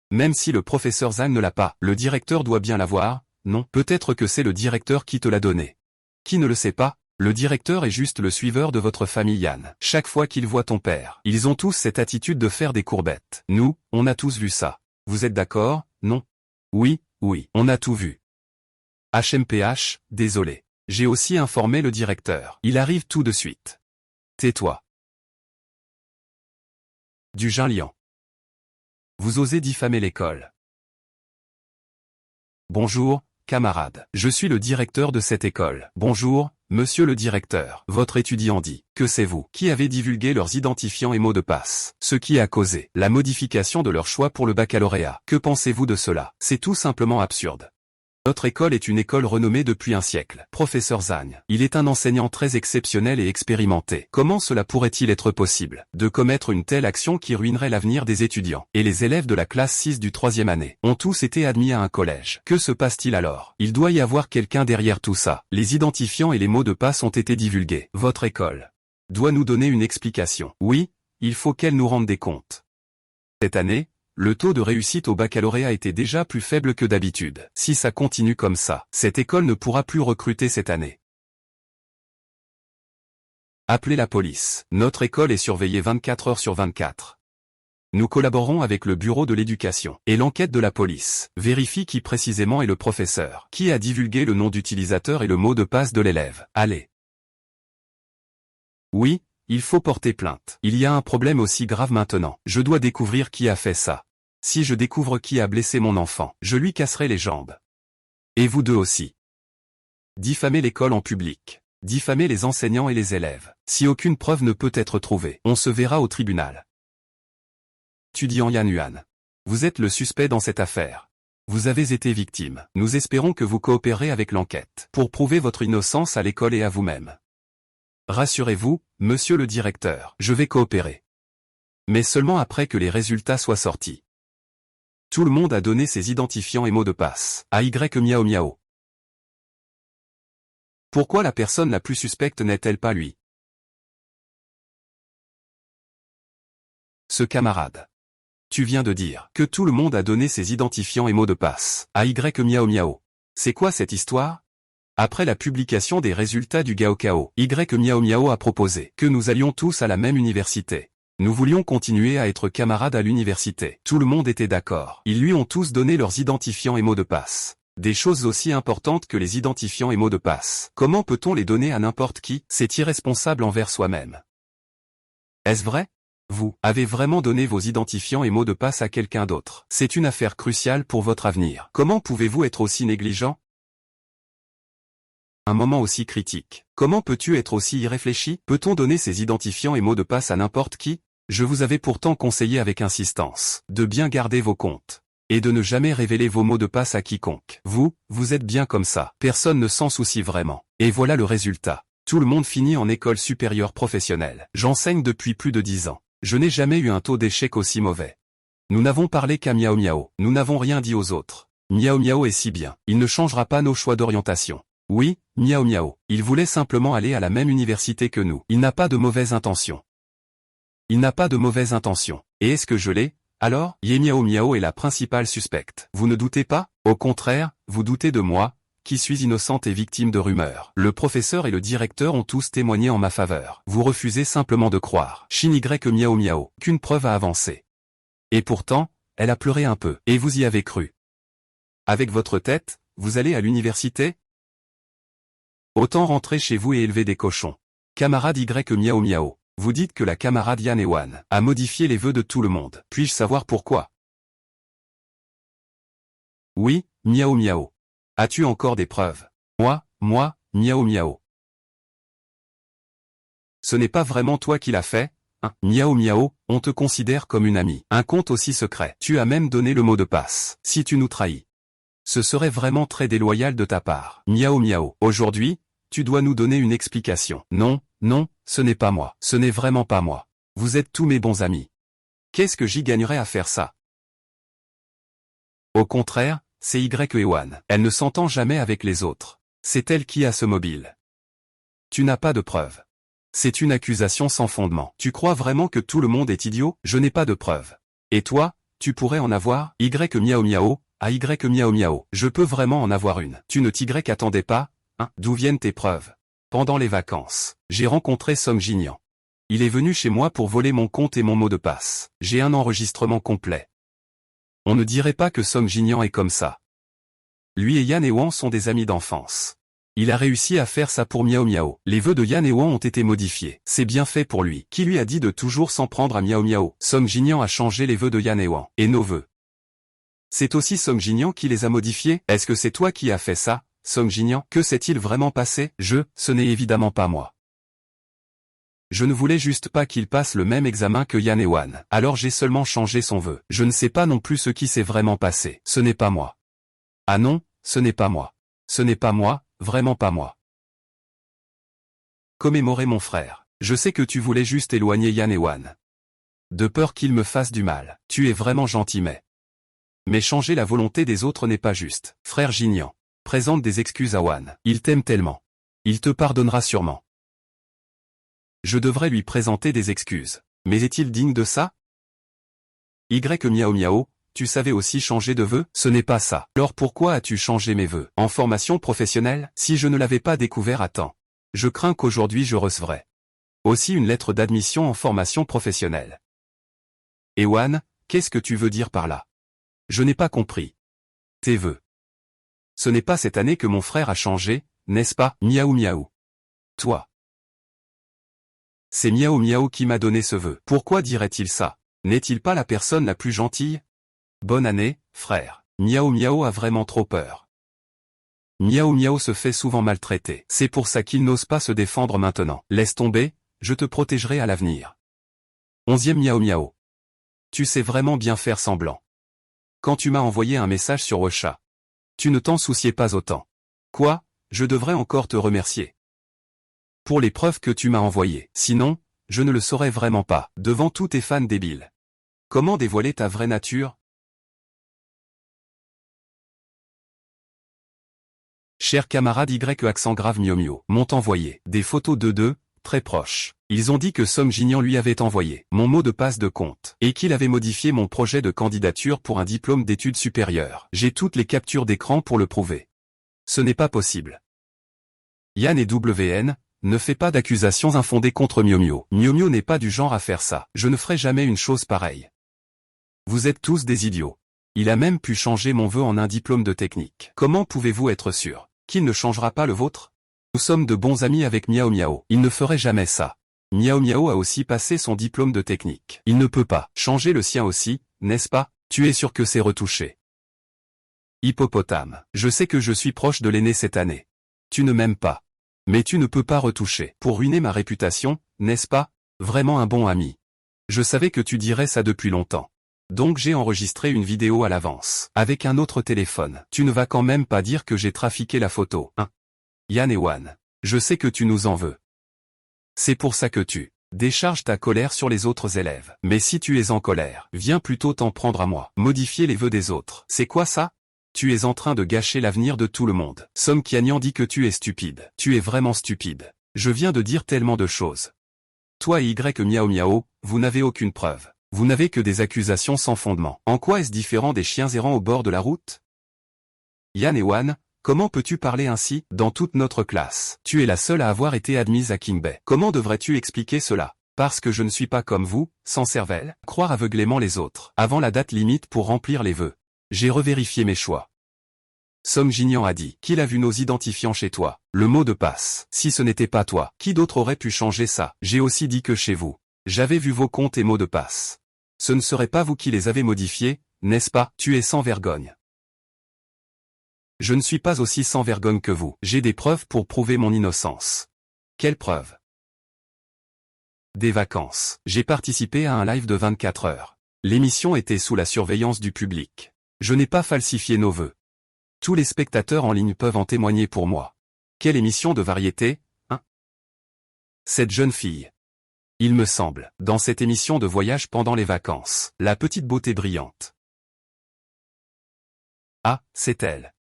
Même si le professeur Zhang ne l'a pas, le directeur doit bien l'avoir. Non, peut-être que c'est le directeur qui te l'a donné. Qui ne le sait pas? Le directeur est juste le suiveur de votre famille Yan. Chaque fois qu'il voit ton père, ils ont tous cette attitude de faire des courbettes. Nous, on a tous vu ça. Vous êtes d'accord? Non? Oui, oui, on a tout vu. HMPH, désolé. J'ai aussi informé le directeur. Il arrive tout de suite. Tais-toi. Du Jinlian. Vous osez diffamer l'école. Bonjour, camarade. Je suis le directeur de cette école. Bonjour, monsieur le directeur. Votre étudiant dit que c'est vous qui avez divulgué leurs identifiants et mots de passe, ce qui a causé la modification de leur choix pour le baccalauréat. Que pensez-vous de cela? C'est tout simplement absurde. Notre école est une école renommée depuis un siècle. Professeur Zhang, il est un enseignant très exceptionnel et expérimenté. Comment cela pourrait-il être possible de commettre une telle action qui ruinerait l'avenir des étudiants? Et les élèves de la classe 6 du 3e année ont tous été admis à un collège. Que se passe-t-il alors? Il doit y avoir quelqu'un derrière tout ça. Les identifiants et les mots de passe ont été divulgués. Votre école doit nous donner une explication. Oui, il faut qu'elle nous rende des comptes. Cette année, le taux de réussite au baccalauréat était déjà plus faible que d'habitude. Si ça continue comme ça, cette école ne pourra plus recruter cette année. Appelez la police. Notre école est surveillée 24 heures sur 24. Nous collaborons avec le bureau de l'éducation. Et l'enquête de la police vérifie qui précisément est le professeur, qui a divulgué le nom d'utilisateur et le mot de passe de l'élève. Allez. Oui, il faut porter plainte. Il y a un problème aussi grave maintenant. Je dois découvrir qui a fait ça. Si je découvre qui a blessé mon enfant, je lui casserai les jambes. Et vous deux aussi. Diffamer l'école en public. Diffamer les enseignants et les élèves. Si aucune preuve ne peut être trouvée, on se verra au tribunal. Étudiant Yan Yuan. Vous êtes le suspect dans cette affaire. Vous avez été victime. Nous espérons que vous coopérez avec l'enquête pour prouver votre innocence à l'école et à vous-même. Rassurez-vous, monsieur le directeur, je vais coopérer. Mais seulement après que les résultats soient sortis. Tout le monde a donné ses identifiants et mots de passe. AY Miao Miao. Pourquoi la personne la plus suspecte n'est-elle pas lui? Ce camarade. Tu viens de dire que tout le monde a donné ses identifiants et mots de passe. AY Miao Miao. C'est quoi cette histoire? Après la publication des résultats du Gaokao, Y Miao Miao a proposé que nous allions tous à la même université. Nous voulions continuer à être camarades à l'université. Tout le monde était d'accord. Ils lui ont tous donné leurs identifiants et mots de passe. Des choses aussi importantes que les identifiants et mots de passe. Comment peut-on les donner à n'importe qui? C'est irresponsable envers soi-même. Est-ce vrai? Vous avez vraiment donné vos identifiants et mots de passe à quelqu'un d'autre. C'est une affaire cruciale pour votre avenir. Comment pouvez-vous être aussi négligent? Un moment aussi critique. Comment peux-tu être aussi irréfléchi? Peut-on donner ses identifiants et mots de passe à n'importe qui? Je vous avais pourtant conseillé avec insistance de bien garder vos comptes et de ne jamais révéler vos mots de passe à quiconque. Vous êtes bien comme ça. Personne ne s'en soucie vraiment. Et voilà le résultat. Tout le monde finit en école supérieure professionnelle. J'enseigne depuis plus de 10 ans. Je n'ai jamais eu un taux d'échec aussi mauvais. Nous n'avons parlé qu'à Miao Miao. Nous n'avons rien dit aux autres. Miao Miao est si bien. Il ne changera pas nos choix d'orientation. Oui, Miao Miao. Il voulait simplement aller à la même université que nous. Il n'a pas de mauvaise intention. Il n'a pas de mauvaise intention. Et est-ce que je l'ai? Alors, Ye Miao Miao est la principale suspecte. Vous ne doutez pas? Au contraire, vous doutez de moi, qui suis innocente et victime de rumeurs. Le professeur et le directeur ont tous témoigné en ma faveur. Vous refusez simplement de croire. Shin Y Miao Miao. Qu'une preuve a avancé. Et pourtant, elle a pleuré un peu. Et vous y avez cru. Avec votre tête, vous allez à l'université? Autant rentrer chez vous et élever des cochons. Camarade Y Miao Miao. Vous dites que la camarade Yan Ewan a modifié les vœux de tout le monde. Puis-je savoir pourquoi? Oui, Miao Miao. As-tu encore des preuves? Moi, Miao Miao. Ce n'est pas vraiment toi qui l'as fait, hein? Miao Miao, on te considère comme une amie. Un compte aussi secret. Tu as même donné le mot de passe. Si tu nous trahis. Ce serait vraiment très déloyal de ta part. Miao miao. Aujourd'hui, tu dois nous donner une explication. Non, non, ce n'est pas moi. Ce n'est vraiment pas moi. Vous êtes tous mes bons amis. Qu'est-ce que j'y gagnerais à faire ça? Au contraire, c'est Y et Ewan. Elle ne s'entend jamais avec les autres. C'est elle qui a ce mobile. Tu n'as pas de preuves. C'est une accusation sans fondement. Tu crois vraiment que tout le monde est idiot? Je n'ai pas de preuves. Et toi, tu pourrais en avoir? Y miao miao, à Y miao miao. Je peux vraiment en avoir une. Tu ne t'Y attendais pas? Hein? D'où viennent tes preuves? Pendant les vacances, j'ai rencontré Song Jinyan. Il est venu chez moi pour voler mon compte et mon mot de passe. J'ai un enregistrement complet. On ne dirait pas que Song Jinyan est comme ça. Lui et Yan et Wang sont des amis d'enfance. Il a réussi à faire ça pour Miao Miao. Les vœux de Yan et Wang ont été modifiés. C'est bien fait pour lui. Qui lui a dit de toujours s'en prendre à Miao Miao? Song Jinyan a changé les vœux de Yan et Wang. Et nos vœux. C'est aussi Song Jinyan qui les a modifiés? Est-ce que c'est toi qui as fait ça, Song Jinyan? Que s'est-il vraiment passé? Ce n'est évidemment pas moi. Je ne voulais juste pas qu'il passe le même examen que Yan et Wan. Alors j'ai seulement changé son vœu. Je ne sais pas non plus ce qui s'est vraiment passé. Ce n'est pas moi. Ah non, ce n'est pas moi. Ce n'est pas moi, vraiment pas moi. Commémorer mon frère. Je sais que tu voulais juste éloigner Yan et Wan. De peur qu'ils me fassent du mal. Tu es vraiment gentil mais changer la volonté des autres n'est pas juste. Frère Jinyan, présente des excuses à Wan. Il t'aime tellement. Il te pardonnera sûrement. Je devrais lui présenter des excuses. Mais est-il digne de ça? Y miao miao, tu savais aussi changer de vœux? Ce n'est pas ça. Alors pourquoi as-tu changé mes vœux? En formation professionnelle? Si je ne l'avais pas découvert à temps. Je crains qu'aujourd'hui je recevrai aussi une lettre d'admission en formation professionnelle. Ewan, qu'est-ce que tu veux dire par là? Je n'ai pas compris. Tes vœux. Ce n'est pas cette année que mon frère a changé, n'est-ce pas? Miaou miaou. Toi. C'est Miao Miao qui m'a donné ce vœu. Pourquoi dirait-il ça? N'est-il pas la personne la plus gentille? Bonne année, frère. Miao Miao a vraiment trop peur. Miao Miao se fait souvent maltraiter. C'est pour ça qu'il n'ose pas se défendre maintenant. Laisse tomber, je te protégerai à l'avenir. 11e Miao Miao. Tu sais vraiment bien faire semblant. Quand tu m'as envoyé un message sur WeChat, tu ne t'en souciais pas autant. Quoi? Je devrais encore te remercier pour les preuves que tu m'as envoyées. Sinon, je ne le saurais vraiment pas, devant tous tes fans débiles. Comment dévoiler ta vraie nature? Cher camarade Y accent grave Mio Mio, m'ont envoyé des photos de deux, très proches. Ils ont dit que Song Jinyan lui avait envoyé mon mot de passe de compte, et qu'il avait modifié mon projet de candidature pour un diplôme d'études supérieures. J'ai toutes les captures d'écran pour le prouver. Ce n'est pas possible. Yan et WN, ne fais pas d'accusations infondées contre Mio Mio. Mio Mio n'est pas du genre à faire ça. Je ne ferai jamais une chose pareille. Vous êtes tous des idiots. Il a même pu changer mon vœu en un diplôme de technique. Comment pouvez-vous être sûr qu'il ne changera pas le vôtre? Nous sommes de bons amis avec Miao Miao. Il ne ferait jamais ça. Miao Miao a aussi passé son diplôme de technique. Il ne peut pas changer le sien aussi, n'est-ce pas? Tu es sûr que c'est retouché. Hippopotame. Je sais que je suis proche de l'aîné cette année. Tu ne m'aimes pas. Mais tu ne peux pas retoucher. Pour ruiner ma réputation, n'est-ce pas? Vraiment un bon ami. Je savais que tu dirais ça depuis longtemps. Donc j'ai enregistré une vidéo à l'avance. Avec un autre téléphone. Tu ne vas quand même pas dire que j'ai trafiqué la photo, hein? Yan et Wan. Je sais que tu nous en veux. C'est pour ça que tu décharges ta colère sur les autres élèves. Mais si tu es en colère, viens plutôt t'en prendre à moi. Modifier les vœux des autres. C'est quoi ça? Tu es en train de gâcher l'avenir de tout le monde. Song Qianyan dit que tu es stupide. Tu es vraiment stupide. Je viens de dire tellement de choses. Toi et Y Miao Miao, vous n'avez aucune preuve. Vous n'avez que des accusations sans fondement. En quoi est-ce différent des chiens errants au bord de la route? Yan et Wan, comment peux-tu parler ainsi dans toute notre classe? Tu es la seule à avoir été admise à Qingbei. Comment devrais-tu expliquer cela? Parce que je ne suis pas comme vous, sans cervelle, croire aveuglément les autres. Avant la date limite pour remplir les vœux. J'ai revérifié mes choix. Song Jinyan a dit qu'il a vu nos identifiants chez toi. Le mot de passe. Si ce n'était pas toi, qui d'autre aurait pu changer ça? J'ai aussi dit que chez vous, j'avais vu vos comptes et mots de passe. Ce ne serait pas vous qui les avez modifiés, n'est-ce pas? Tu es sans vergogne. Je ne suis pas aussi sans vergogne que vous. J'ai des preuves pour prouver mon innocence. Quelles preuves? Des vacances. J'ai participé à un live de 24 heures. L'émission était sous la surveillance du public. Je n'ai pas falsifié nos vœux. Tous les spectateurs en ligne peuvent en témoigner pour moi. Quelle émission de variété, hein? Cette jeune fille. Il me semble, dans cette émission de voyage pendant les vacances, la petite beauté brillante. Ah, c'est elle.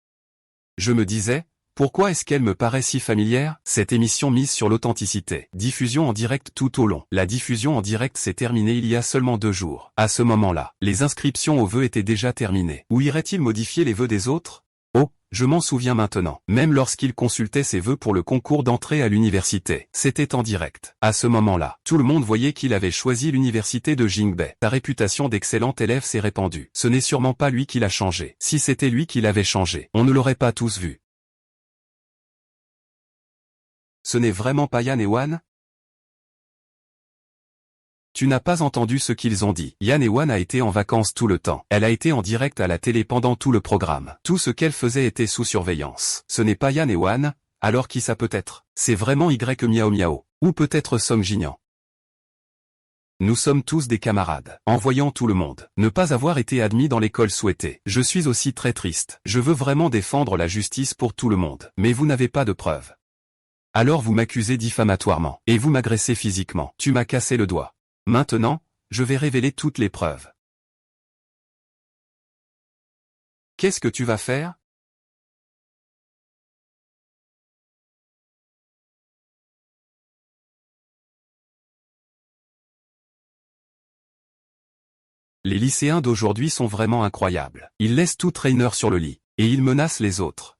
Je me disais, pourquoi est-ce qu'elle me paraît si familière? Cette émission mise sur l'authenticité. Diffusion en direct tout au long. La diffusion en direct s'est terminée il y a seulement 2 jours. À ce moment-là, les inscriptions aux vœux étaient déjà terminées. Où irait-il modifier les vœux des autres? Oh, je m'en souviens maintenant. Même lorsqu'il consultait ses vœux pour le concours d'entrée à l'université, c'était en direct. À ce moment-là, tout le monde voyait qu'il avait choisi l'université de Jingbei. Sa réputation d'excellent élève s'est répandue. Ce n'est sûrement pas lui qui l'a changé. Si c'était lui qui l'avait changé, on ne l'aurait pas tous vu. Ce n'est vraiment pas Yan et Wan? Tu n'as pas entendu ce qu'ils ont dit. Yan et Wan a été en vacances tout le temps. Elle a été en direct à la télé pendant tout le programme. Tout ce qu'elle faisait était sous surveillance. Ce n'est pas Yan et Wan, alors qui ça peut être? C'est vraiment Y Miao Miao. Ou peut-être Song Jinyan. Nous sommes tous des camarades. En voyant tout le monde ne pas avoir été admis dans l'école souhaitée, je suis aussi très triste. Je veux vraiment défendre la justice pour tout le monde. Mais vous n'avez pas de preuves. Alors vous m'accusez diffamatoirement, et vous m'agressez physiquement. Tu m'as cassé le doigt. Maintenant, je vais révéler toutes les preuves. Qu'est-ce que tu vas faire? Les lycéens d'aujourd'hui sont vraiment incroyables. Ils laissent tout traîneur sur le lit, et ils menacent les autres.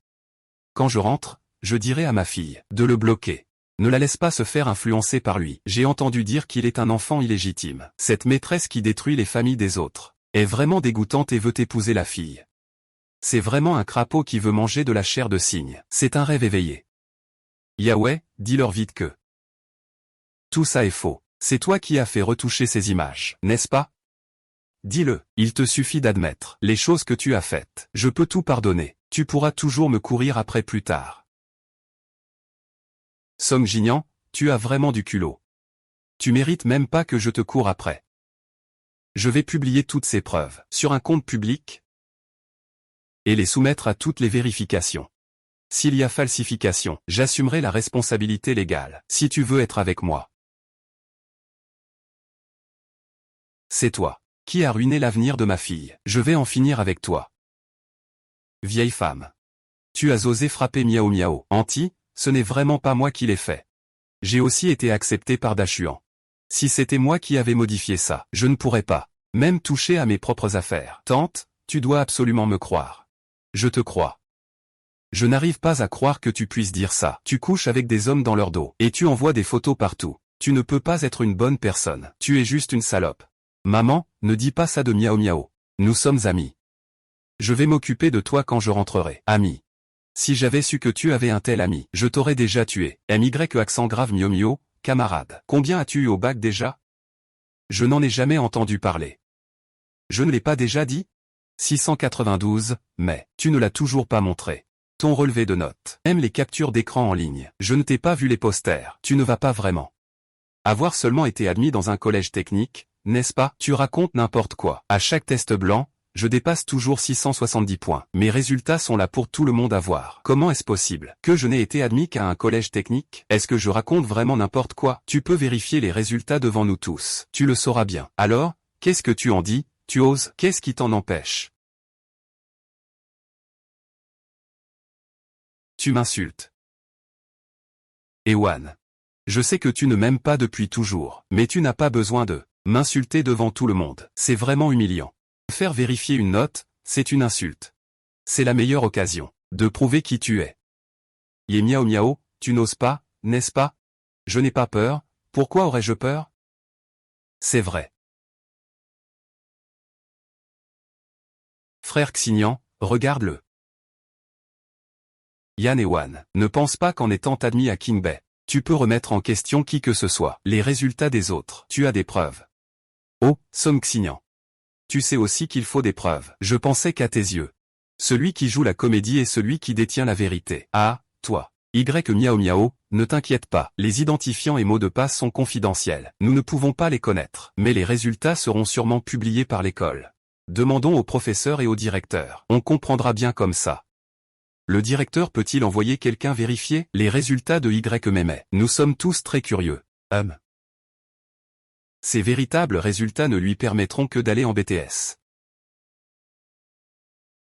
Quand je rentre, je dirai à ma fille de le bloquer. Ne la laisse pas se faire influencer par lui. J'ai entendu dire qu'il est un enfant illégitime. Cette maîtresse qui détruit les familles des autres est vraiment dégoûtante et veut épouser la fille. C'est vraiment un crapaud qui veut manger de la chair de cygne. C'est un rêve éveillé. Yahweh, dis-leur vite que tout ça est faux. C'est toi qui as fait retoucher ces images, n'est-ce pas? Dis-le, il te suffit d'admettre les choses que tu as faites. Je peux tout pardonner. Tu pourras toujours me courir après plus tard. Song Jinyan, tu as vraiment du culot. Tu mérites même pas que je te cours après. Je vais publier toutes ces preuves sur un compte public et les soumettre à toutes les vérifications. S'il y a falsification, j'assumerai la responsabilité légale. Si tu veux être avec moi. C'est toi qui as ruiné l'avenir de ma fille. Je vais en finir avec toi. Vieille femme. Tu as osé frapper Miao Miao. Anti, ce n'est vraiment pas moi qui l'ai fait. J'ai aussi été accepté par Dachuan. Si c'était moi qui avais modifié ça, je ne pourrais pas même toucher à mes propres affaires. Tante, tu dois absolument me croire. Je te crois. Je n'arrive pas à croire que tu puisses dire ça. Tu couches avec des hommes dans leur dos, et tu envoies des photos partout. Tu ne peux pas être une bonne personne. Tu es juste une salope. Maman, ne dis pas ça de Miao Miao. Nous sommes amis. Je vais m'occuper de toi quand je rentrerai. Ami. Si j'avais su que tu avais un tel ami, je t'aurais déjà tué. MY accent grave Mio Mio, camarade. Combien as-tu eu au bac déjà? Je n'en ai jamais entendu parler. Je ne l'ai pas déjà dit? 692, mais tu ne l'as toujours pas montré. Ton relevé de notes. Même les captures d'écran en ligne. Je ne t'ai pas vu les posters. Tu ne vas pas vraiment. Avoir seulement été admis dans un collège technique, n'est-ce pas? Tu racontes n'importe quoi. À chaque test blanc, je dépasse toujours 670 points. Mes résultats sont là pour tout le monde à voir. Comment est-ce possible que je n'ai été admis qu'à un collège technique? Est-ce que je raconte vraiment n'importe quoi? Tu peux vérifier les résultats devant nous tous. Tu le sauras bien. Alors, qu'est-ce que tu en dis? Tu oses? Qu'est-ce qui t'en empêche? Tu m'insultes. Ewan. Je sais que tu ne m'aimes pas depuis toujours, mais tu n'as pas besoin de m'insulter devant tout le monde. C'est vraiment humiliant. Faire vérifier une note, c'est une insulte. C'est la meilleure occasion de prouver qui tu es. Yé Miao Miao, tu n'oses pas, n'est-ce pas? Je n'ai pas peur, pourquoi aurais-je peur? C'est vrai. Frère Xignan, regarde-le. Yan et Wan, ne pense pas qu'en étant admis à Jingbei, tu peux remettre en question qui que ce soit. Les résultats des autres. Tu as des preuves. Oh, Song Xignan. Tu sais aussi qu'il faut des preuves. Je pensais qu'à tes yeux, celui qui joue la comédie est celui qui détient la vérité. Ah, toi. Y Miao Miao, ne t'inquiète pas. Les identifiants et mots de passe sont confidentiels. Nous ne pouvons pas les connaître. Mais les résultats seront sûrement publiés par l'école. Demandons au professeur et au directeur. On comprendra bien comme ça. Le directeur peut-il envoyer quelqu'un vérifier les résultats de YMM? Nous sommes tous très curieux. Ces véritables résultats ne lui permettront que d'aller en BTS.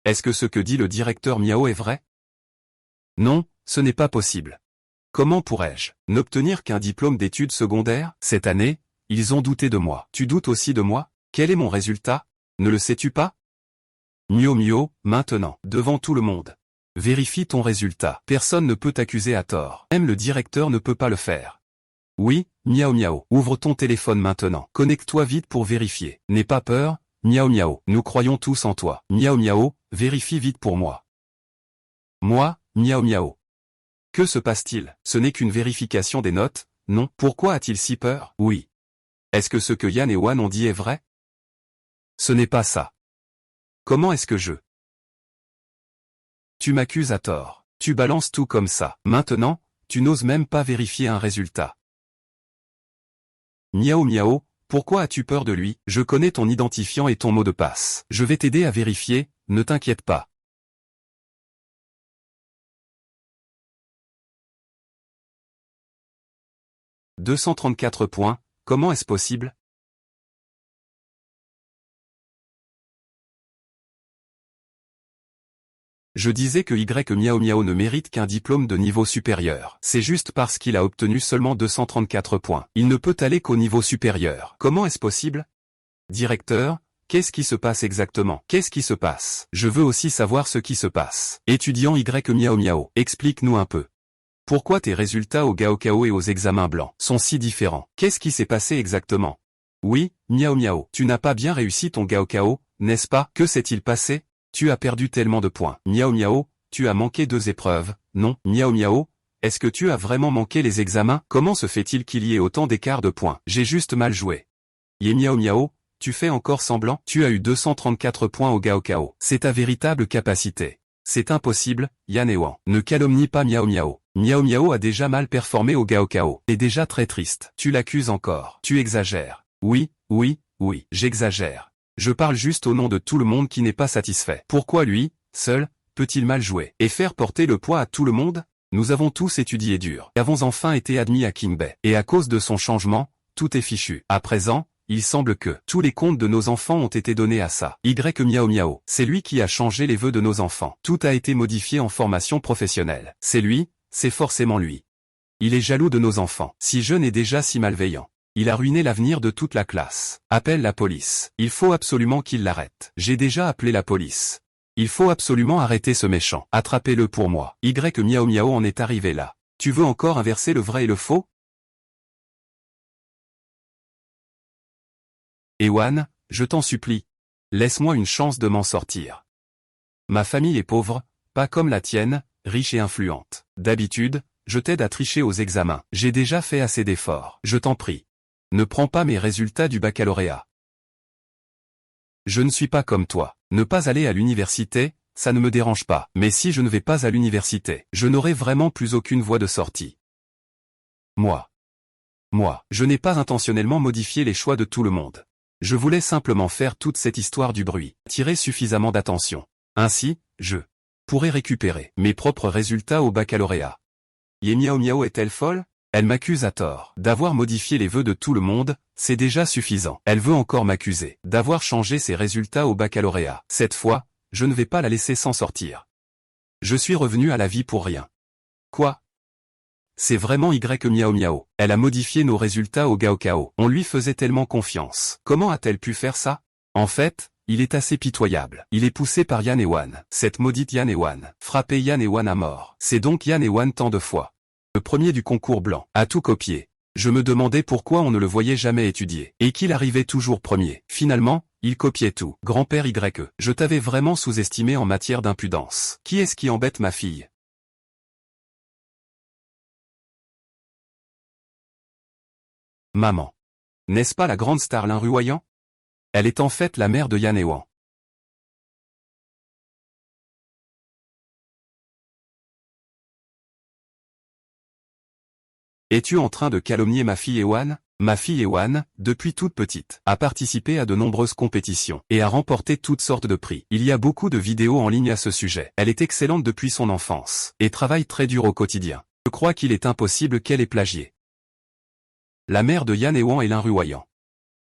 Est-ce que ce que dit le directeur Miao est vrai? Non, ce n'est pas possible. Comment pourrais-je n'obtenir qu'un diplôme d'études secondaires? Cette année, ils ont douté de moi. Tu doutes aussi de moi? Quel est mon résultat? Ne le sais-tu pas? Mio Mio, maintenant, devant tout le monde. Vérifie ton résultat. Personne ne peut t'accuser à tort. Même le directeur ne peut pas le faire. Oui, Miao Miao, ouvre ton téléphone maintenant. Connecte-toi vite pour vérifier. N'aie pas peur, Miao Miao, nous croyons tous en toi. Miao Miao, vérifie vite pour moi. Moi, Miao Miao. Que se passe-t-il? Ce n'est qu'une vérification des notes, non? Pourquoi a-t-il si peur? Oui. Est-ce que ce que Yan et Wan ont dit est vrai? Ce n'est pas ça. Comment est-ce que je... Tu m'accuses à tort. Tu balances tout comme ça. Maintenant, tu n'oses même pas vérifier un résultat. Miao Miao, pourquoi as-tu peur de lui? Je connais ton identifiant et ton mot de passe. Je vais t'aider à vérifier, ne t'inquiète pas. « 234 points, comment est-ce possible? Je disais que Miao Miao ne mérite qu'un diplôme de niveau supérieur. C'est juste parce qu'il a obtenu seulement 234 points. Il ne peut aller qu'au niveau supérieur. Comment est-ce possible? Directeur, qu'est-ce qui se passe exactement? Qu'est-ce qui se passe? Je veux aussi savoir ce qui se passe. Étudiant Miao Miao, explique-nous un peu. Pourquoi tes résultats au Gaokao et aux examens blancs sont si différents? Qu'est-ce qui s'est passé exactement? Oui, Miao Miao, tu n'as pas bien réussi ton Gaokao, n'est-ce pas? Que s'est-il passé? Tu as perdu tellement de points. Miao Miao, tu as manqué 2 épreuves. Non, Miao Miao, est-ce que tu as vraiment manqué les examens? Comment se fait-il qu'il y ait autant d'écart de points? J'ai juste mal joué. Miao Miao, tu fais encore semblant? Tu as eu 234 points au Gaokao. C'est ta véritable capacité. C'est impossible, Yan et Wan. Ne calomnie pas Miao Miao. Miao Miao a déjà mal performé au Gaokao. Et déjà très triste. Tu l'accuses encore. Tu exagères. Oui, j'exagère. Je parle juste au nom de tout le monde qui n'est pas satisfait. Pourquoi lui, seul, peut-il mal jouer et faire porter le poids à tout le monde? Nous avons tous étudié dur. Nous avons enfin été admis à Kingbei. Et à cause de son changement, tout est fichu. À présent, il semble que tous les comptes de nos enfants ont été donnés à ça. Miao Miao, c'est lui qui a changé les vœux de nos enfants. Tout a été modifié en formation professionnelle. C'est lui, c'est forcément lui. Il est jaloux de nos enfants. Si jeune et déjà si malveillant. Il a ruiné l'avenir de toute la classe. Appelle la police. Il faut absolument qu'il l'arrête. J'ai déjà appelé la police. Il faut absolument arrêter ce méchant. Attrapez-le pour moi. Miao Miao en est arrivé là. Tu veux encore inverser le vrai et le faux? Ewan, je t'en supplie. Laisse-moi une chance de m'en sortir. Ma famille est pauvre, pas comme la tienne, riche et influente. D'habitude, je t'aide à tricher aux examens. J'ai déjà fait assez d'efforts. Je t'en prie. Ne prends pas mes résultats du baccalauréat. Je ne suis pas comme toi. Ne pas aller à l'université, ça ne me dérange pas. Mais si je ne vais pas à l'université, je n'aurai vraiment plus aucune voie de sortie. Moi, je n'ai pas intentionnellement modifié les choix de tout le monde. Je voulais simplement faire toute cette histoire du bruit, attirer suffisamment d'attention. Ainsi, je pourrais récupérer mes propres résultats au baccalauréat. Miao Miao est-elle folle? Elle m'accuse à tort. D'avoir modifié les vœux de tout le monde, c'est déjà suffisant. Elle veut encore m'accuser d'avoir changé ses résultats au baccalauréat. Cette fois, je ne vais pas la laisser s'en sortir. Je suis revenu à la vie pour rien. Quoi? C'est vraiment Miao Miao. Elle a modifié nos résultats au Gaokao. On lui faisait tellement confiance. Comment a-t-elle pu faire ça? En fait, il est assez pitoyable. Il est poussé par Yan et Wan. Cette maudite Yan et Wan. Frappé Yan et Wan à mort. C'est donc Yan et Wan tant de fois. Le premier du concours blanc, a tout copié. Je me demandais pourquoi on ne le voyait jamais étudier, et qu'il arrivait toujours premier. Finalement, il copiait tout. Grand-père YE, je t'avais vraiment sous-estimé en matière d'impudence. Qui est-ce qui embête ma fille? Maman. N'est-ce pas la grande star Lin Ruoyan? Elle est en fait la mère de Yan et Wan. Es-tu en train de calomnier ma fille Ewan? Ma fille Ewan, depuis toute petite, a participé à de nombreuses compétitions et a remporté toutes sortes de prix. Il y a beaucoup de vidéos en ligne à ce sujet. Elle est excellente depuis son enfance et travaille très dur au quotidien. Je crois qu'il est impossible qu'elle ait plagié. La mère de Yan Ewan est l'inruayant.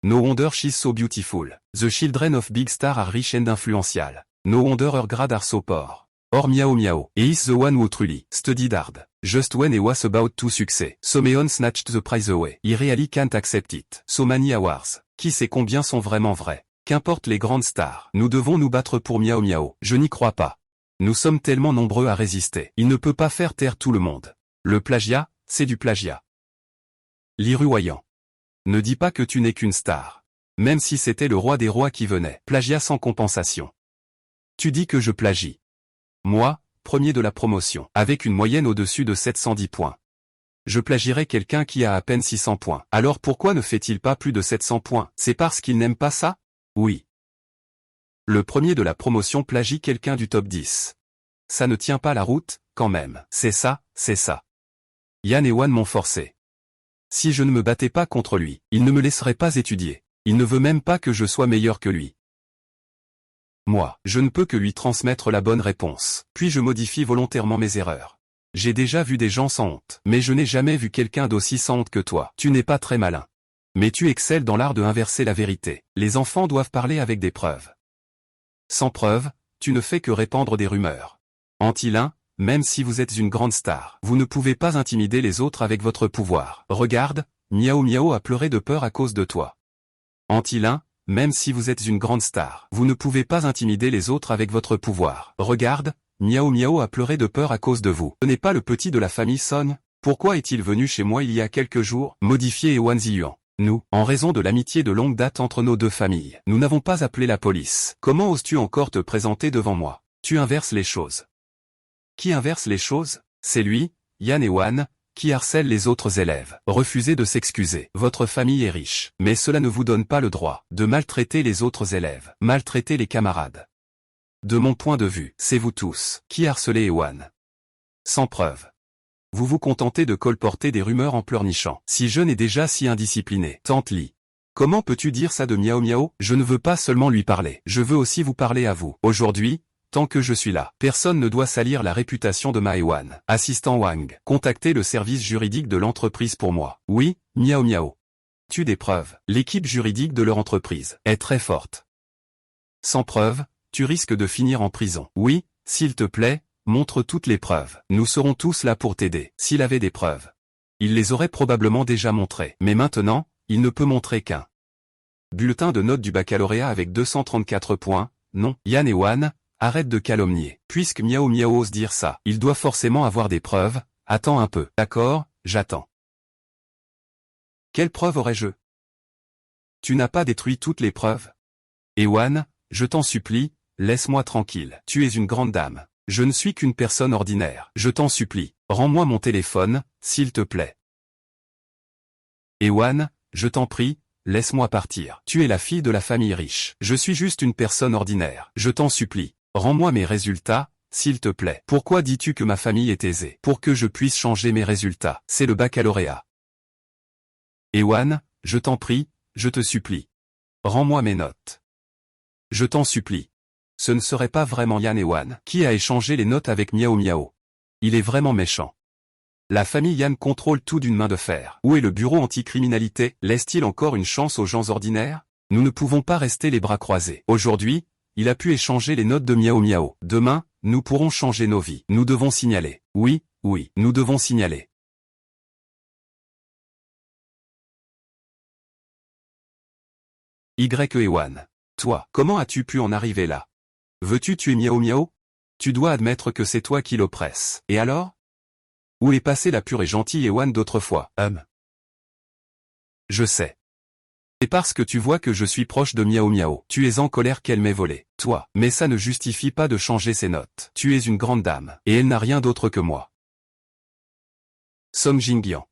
No wonder she's so beautiful. The children of big stars are rich and influential. No wonder her grades are so poor. Or miao miao. E is the one who truly studied hard. Just when he was about to success. Someone snatched the prize away. He really can't accept it. So many awards. Qui sait combien sont vraiment vrais? Qu'importe les grandes stars. Nous devons nous battre pour miao miao. Je n'y crois pas. Nous sommes tellement nombreux à résister. Il ne peut pas faire taire tout le monde. Le plagiat, c'est du plagiat. L'irruoyant. Ne dis pas que tu n'es qu'une star. Même si c'était le roi des rois qui venait. Plagiat sans compensation. Tu dis que je plagie. Moi, premier de la promotion, avec une moyenne au-dessus de 710 points. Je plagierais quelqu'un qui a à peine 600 points. Alors pourquoi ne fait-il pas plus de 700 points? C'est parce qu'il n'aime pas ça? Oui. Le premier de la promotion plagie quelqu'un du top 10. Ça ne tient pas la route, quand même. C'est ça, c'est ça. Yan Ewan m'ont forcé. Si je ne me battais pas contre lui, il ne me laisserait pas étudier. Il ne veut même pas que je sois meilleur que lui. Moi, je ne peux que lui transmettre la bonne réponse. Puis je modifie volontairement mes erreurs. J'ai déjà vu des gens sans honte, mais je n'ai jamais vu quelqu'un d'aussi sans honte que toi. Tu n'es pas très malin. Mais tu excelles dans l'art de inverser la vérité. Les enfants doivent parler avec des preuves. Sans preuves, tu ne fais que répandre des rumeurs. Antilin, même si vous êtes une grande star, vous ne pouvez pas intimider les autres avec votre pouvoir. Regarde, Miao Miao a pleuré de peur à cause de toi. Antilin, même si vous êtes une grande star, vous ne pouvez pas intimider les autres avec votre pouvoir. Regarde, Miao Miao a pleuré de peur à cause de vous. Ce n'est pas le petit de la famille Son? Pourquoi est-il venu chez moi il y a quelques jours? Modifié Ewan Ziyuan. Nous, en raison de l'amitié de longue date entre nos deux familles, nous n'avons pas appelé la police. Comment oses-tu encore te présenter devant moi? Tu inverses les choses. Qui inverse les choses? C'est lui, Yan Ewan, qui harcèle les autres élèves. Refusez de s'excuser. Votre famille est riche, mais cela ne vous donne pas le droit de maltraiter les autres élèves, maltraiter les camarades. De mon point de vue, c'est vous tous qui harcelez Ewan. Sans preuve. Vous vous contentez de colporter des rumeurs en pleurnichant. Si jeune et déjà si indiscipliné. Tante Li. Comment peux-tu dire ça de Miao Miao? Je ne veux pas seulement lui parler. Je veux aussi vous parler à vous. Aujourd'hui, tant que je suis là, personne ne doit salir la réputation de ma Ewan. Assistant Wang. Contactez le service juridique de l'entreprise pour moi. Oui, Miao Miao. Tu des preuves. L'équipe juridique de leur entreprise est très forte. Sans preuve, tu risques de finir en prison. Oui, s'il te plaît, montre toutes les preuves. Nous serons tous là pour t'aider. S'il avait des preuves, il les aurait probablement déjà montrées. Mais maintenant, il ne peut montrer qu'un bulletin de notes du baccalauréat avec 234 points. Non, Yan Ewan, arrête de calomnier. Puisque Miao Miao ose dire ça, il doit forcément avoir des preuves. Attends un peu. D'accord, j'attends. Quelle preuve aurais-je? Tu n'as pas détruit toutes les preuves? Ewan, je t'en supplie, laisse-moi tranquille. Tu es une grande dame. Je ne suis qu'une personne ordinaire. Je t'en supplie, rends-moi mon téléphone, s'il te plaît. Ewan, je t'en prie, laisse-moi partir. Tu es la fille de la famille riche. Je suis juste une personne ordinaire. Je t'en supplie, rends-moi mes résultats, s'il te plaît. Pourquoi dis-tu que ma famille est aisée? Pour que je puisse changer mes résultats. C'est le baccalauréat. Ewan, je t'en prie, je te supplie. Rends-moi mes notes. Je t'en supplie. Ce ne serait pas vraiment Yan Ewan qui a échangé les notes avec Miao Miao. Il est vraiment méchant. La famille Yan contrôle tout d'une main de fer. Où est le bureau anticriminalité? Laisse-t-il encore une chance aux gens ordinaires? Nous ne pouvons pas rester les bras croisés. Aujourd'hui, il a pu échanger les notes de Miao Miao. Demain, nous pourrons changer nos vies. Nous devons signaler. Oui, oui, nous devons signaler. Ewan. Toi, comment as-tu pu en arriver là? Veux-tu tuer Miao Miao? Tu dois admettre que c'est toi qui l'oppresse. Et alors? Où est passée la pure et gentille Ewan d'autrefois? Je sais. C'est parce que tu vois que je suis proche de Miao Miao. Tu es en colère qu'elle m'ait volé. Toi. Mais ça ne justifie pas de changer ses notes. Tu es une grande dame. Et elle n'a rien d'autre que moi. Song Jingyan.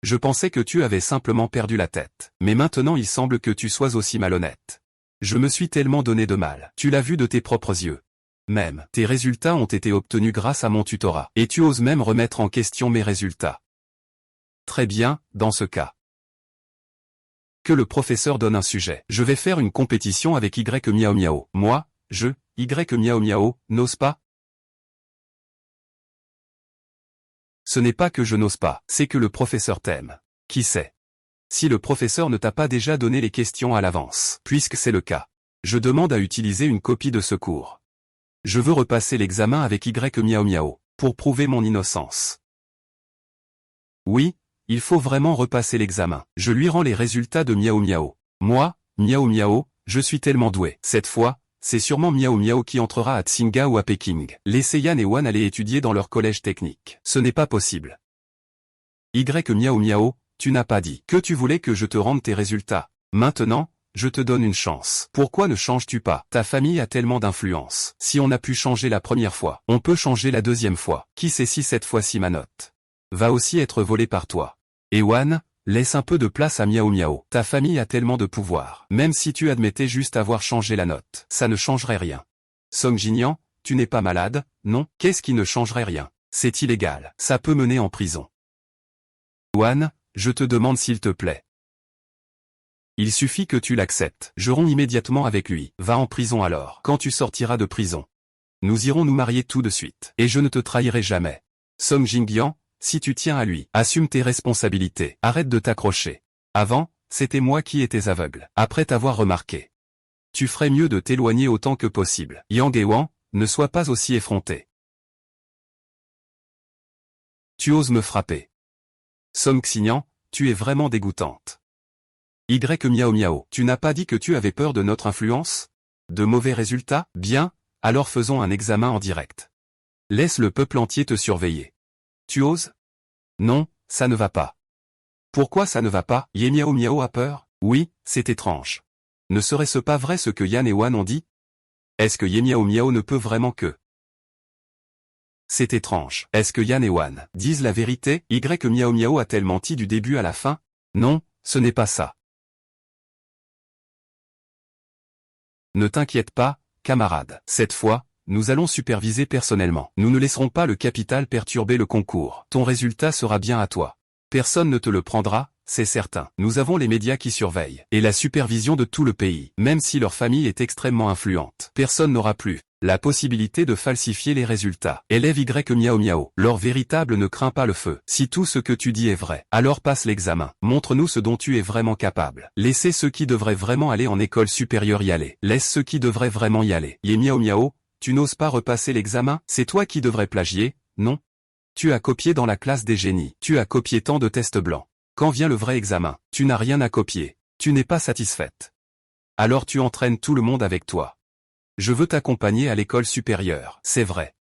Je pensais que tu avais simplement perdu la tête. Mais maintenant il semble que tu sois aussi malhonnête. Je me suis tellement donné de mal. Tu l'as vu de tes propres yeux. Même, tes résultats ont été obtenus grâce à mon tutorat. Et tu oses même remettre en question mes résultats. Très bien, dans ce cas. que le professeur donne un sujet? Je vais faire une compétition avec Y Miao Miao. Moi, Y Miao Miao, n'ose pas? Ce n'est pas que je n'ose pas, c'est que le professeur t'aime. Qui sait? Si le professeur ne t'a pas déjà donné les questions à l'avance, puisque c'est le cas, je demande à utiliser une copie de ce cours. Je veux repasser l'examen avec Y Miao Miao, pour prouver mon innocence. Oui, il faut vraiment repasser l'examen. Je lui rends les résultats de Miao Miao. Moi, Miao Miao, je suis tellement doué. Cette fois, c'est sûrement Miao Miao qui entrera à Tsinga ou à Pékin. Laissez Yan et Wan aller étudier dans leur collège technique. Ce n'est pas possible. Y Miao Miao, tu n'as pas dit que tu voulais que je te rende tes résultats. Maintenant, je te donne une chance. Pourquoi ne changes-tu pas? Ta famille a tellement d'influence. Si on a pu changer la première fois, on peut changer la deuxième fois. Qui sait si cette fois-ci ma note va aussi être volée par toi? Et Wan, laisse un peu de place à Miao Miao. Ta famille a tellement de pouvoir. Même si tu admettais juste avoir changé la note, ça ne changerait rien. Song Jinyan, tu n'es pas malade, non? Qu'est-ce qui ne changerait rien? C'est illégal. Ça peut mener en prison. Wan, je te demande s'il te plaît. Il suffit que tu l'acceptes. Je romps immédiatement avec lui. Va en prison alors. Quand tu sortiras de prison, nous irons nous marier tout de suite. Et je ne te trahirai jamais. Song Jingyan, si tu tiens à lui, assume tes responsabilités. Arrête de t'accrocher. Avant, c'était moi qui étais aveugle. Après t'avoir remarqué, tu ferais mieux de t'éloigner autant que possible. Yang et Wan, ne sois pas aussi effronté. Tu oses me frapper. Song Xinyan, tu es vraiment dégoûtante. Y Miao Miao, tu n'as pas dit que tu avais peur de notre influence? De mauvais résultats? Bien, alors faisons un examen en direct. Laisse le peuple entier te surveiller. Tu oses? Non, ça ne va pas. Pourquoi ça ne va pas? Ye Miao Miao a peur? Oui, c'est étrange. Ne serait-ce pas vrai ce que Yan et Wan ont dit? Est-ce que Ye Miao Miao ne peut vraiment que? C'est étrange. Est-ce que Yan et Wan disent la vérité? Y Miao Miao a-t-elle menti du début à la fin? Non, ce n'est pas ça. Ne t'inquiète pas, camarade. Cette fois, nous allons superviser personnellement. Nous ne laisserons pas le capital perturber le concours. Ton résultat sera bien à toi. Personne ne te le prendra, c'est certain. Nous avons les médias qui surveillent, et la supervision de tout le pays. Même si leur famille est extrêmement influente, personne n'aura plus la possibilité de falsifier les résultats. Élève Y Miao Miao, l'or véritable ne craint pas le feu. Si tout ce que tu dis est vrai, alors passe l'examen. Montre-nous ce dont tu es vraiment capable. Laissez ceux qui devraient vraiment aller en école supérieure y aller. Laisse ceux qui devraient vraiment y aller. Ye Miao Miao, tu n'oses pas repasser l'examen? C'est toi qui devrais plagier, non? Tu as copié dans la classe des génies. Tu as copié tant de tests blancs. Quand vient le vrai examen, tu n'as rien à copier. Tu n'es pas satisfaite. Alors tu entraînes tout le monde avec toi. Je veux t'accompagner à l'école supérieure, c'est vrai.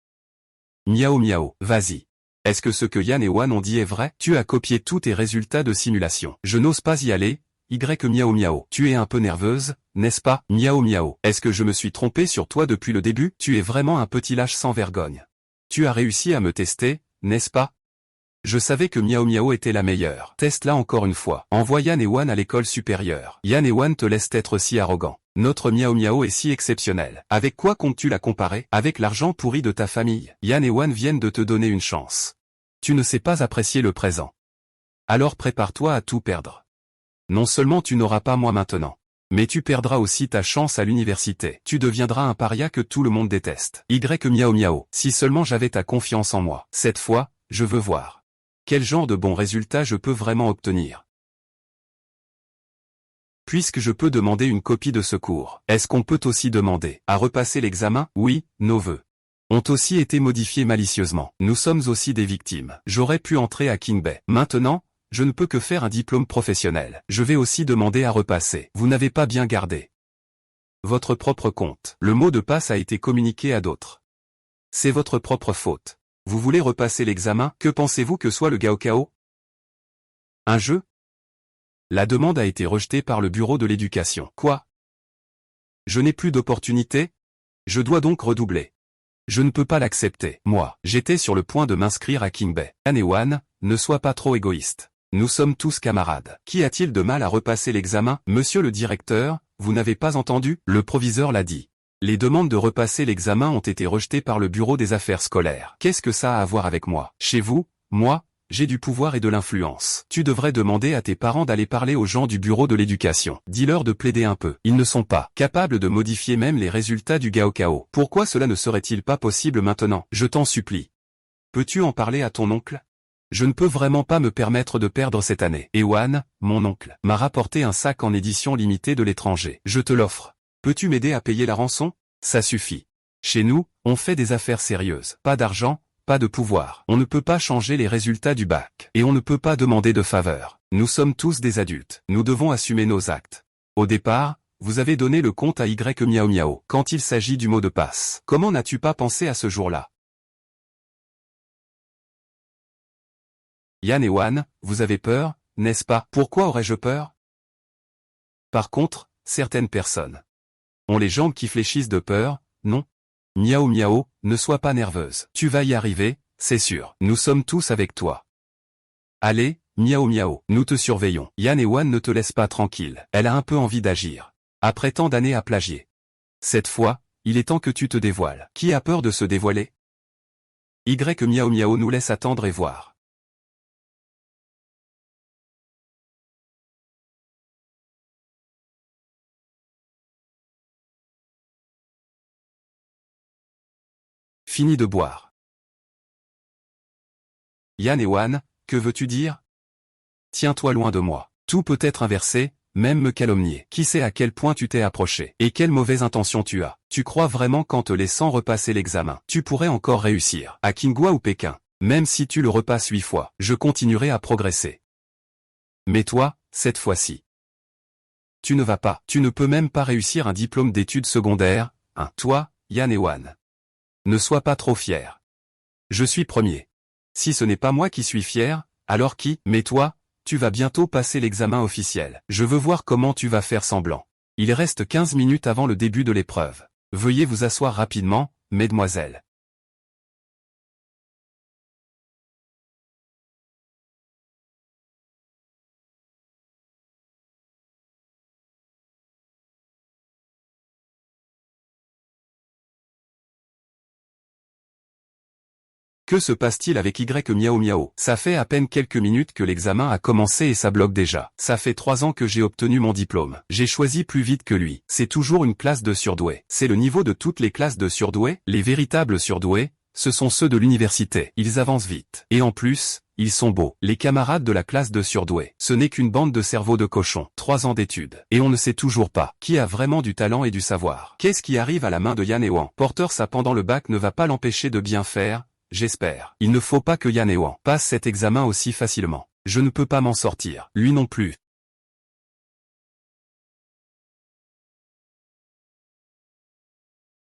Miao Miao, vas-y. Est-ce que ce que Yan et Wan ont dit est vrai? Tu as copié tous tes résultats de simulation. Je n'ose pas y aller. Y Miao Miao, tu es un peu nerveuse, n'est-ce pas? Miao Miao, est-ce que je me suis trompé sur toi depuis le début? Tu es vraiment un petit lâche sans vergogne. Tu as réussi à me tester, n'est-ce pas? Je savais que Miao Miao était la meilleure. Teste-la encore une fois. Envoie Yan et Wan à l'école supérieure. Yan et Wan te laissent être si arrogant. Notre Miao Miao est si exceptionnel. Avec quoi comptes-tu la comparer? Avec l'argent pourri de ta famille. Yan et Wan viennent de te donner une chance. Tu ne sais pas apprécier le présent. Alors prépare-toi à tout perdre. Non seulement tu n'auras pas moi maintenant, mais tu perdras aussi ta chance à l'université. Tu deviendras un paria que tout le monde déteste. Y Miao Miao, si seulement j'avais ta confiance en moi. Cette fois, je veux voir quel genre de bons résultats je peux vraiment obtenir. Puisque je peux demander une copie de ce cours, est-ce qu'on peut aussi demander à repasser l'examen? Oui, nos vœux ont aussi été modifiés malicieusement. Nous sommes aussi des victimes. J'aurais pu entrer à Qingbei. Maintenant, je ne peux que faire un diplôme professionnel. Je vais aussi demander à repasser. Vous n'avez pas bien gardé votre propre compte. Le mot de passe a été communiqué à d'autres. C'est votre propre faute. Vous voulez repasser l'examen? Que pensez-vous que soit le Gaokao? Un jeu? La demande a été rejetée par le bureau de l'éducation. Quoi? Je n'ai plus d'opportunité? Je dois donc redoubler. Je ne peux pas l'accepter. Moi, j'étais sur le point de m'inscrire à Qingbei. Yan et Wan, ne sois pas trop égoïste. Nous sommes tous camarades. Qu'y a-t-il de mal à repasser l'examen? Monsieur le directeur, vous n'avez pas entendu? Le proviseur l'a dit. Les demandes de repasser l'examen ont été rejetées par le bureau des affaires scolaires. Qu'est-ce que ça a à voir avec moi? Chez vous, moi, j'ai du pouvoir et de l'influence. Tu devrais demander à tes parents d'aller parler aux gens du bureau de l'éducation. Dis-leur de plaider un peu. Ils ne sont pas capables de modifier même les résultats du Gaokao. Pourquoi cela ne serait-il pas possible maintenant? Je t'en supplie. Peux-tu en parler à ton oncle? Je ne peux vraiment pas me permettre de perdre cette année. Ewan, mon oncle, m'a rapporté un sac en édition limitée de l'étranger. Je te l'offre. Peux-tu m'aider à payer la rançon? Ça suffit. Chez nous, on fait des affaires sérieuses. Pas d'argent, pas de pouvoir. On ne peut pas changer les résultats du bac. Et on ne peut pas demander de faveur. Nous sommes tous des adultes. Nous devons assumer nos actes. Au départ, vous avez donné le compte à Y Miao Miao. Quand il s'agit du mot de passe, comment n'as-tu pas pensé à ce jour-là? Yan et Wan, vous avez peur, n'est-ce pas? Pourquoi aurais-je peur? Par contre, certaines personnes ont les jambes qui fléchissent de peur, non? Miao Miao, ne sois pas nerveuse. Tu vas y arriver, c'est sûr. Nous sommes tous avec toi. Allez, Miao Miao, nous te surveillons. Yan et Wan ne te laissent pas tranquille. Elle a un peu envie d'agir. Après tant d'années à plagier. Cette fois, il est temps que tu te dévoiles. Qui a peur de se dévoiler? Y Miao Miao nous laisse attendre et voir. Fini de boire. Yan et Wan, que veux-tu dire? Tiens-toi loin de moi. Tout peut être inversé, même me calomnier. Qui sait à quel point tu t'es approché? Et quelle mauvaise intention tu as? Tu crois vraiment qu'en te laissant repasser l'examen, tu pourrais encore réussir? À Qinghua ou Pékin? Même si tu le repasses 8 fois, je continuerai à progresser. Mais toi, cette fois-ci, tu ne vas pas. Tu ne peux même pas réussir un diplôme d'études secondaires, hein? Toi, Yan et Wan. Ne sois pas trop fier. Je suis premier. Si ce n'est pas moi qui suis fier, alors qui? Mais toi, tu vas bientôt passer l'examen officiel. Je veux voir comment tu vas faire semblant. Il reste 15 minutes avant le début de l'épreuve. Veuillez vous asseoir rapidement, mesdemoiselles. Que se passe-t-il avec Y Miao Miao? Ça fait à peine quelques minutes que l'examen a commencé et ça bloque déjà. Ça fait 3 ans que j'ai obtenu mon diplôme. J'ai choisi plus vite que lui. C'est toujours une classe de surdoués. C'est le niveau de toutes les classes de surdoués. Les véritables surdoués, ce sont ceux de l'université. Ils avancent vite. Et en plus, ils sont beaux. Les camarades de la classe de surdoués, ce n'est qu'une bande de cerveaux de cochons. 3 ans d'études. Et on ne sait toujours pas qui a vraiment du talent et du savoir. Qu'est-ce qui arrive à la main de Yan et Wan? Porter ça pendant le bac ne va pas l'empêcher de bien faire. J'espère. Il ne faut pas que Yan et Wan passent cet examen aussi facilement. Je ne peux pas m'en sortir. Lui non plus.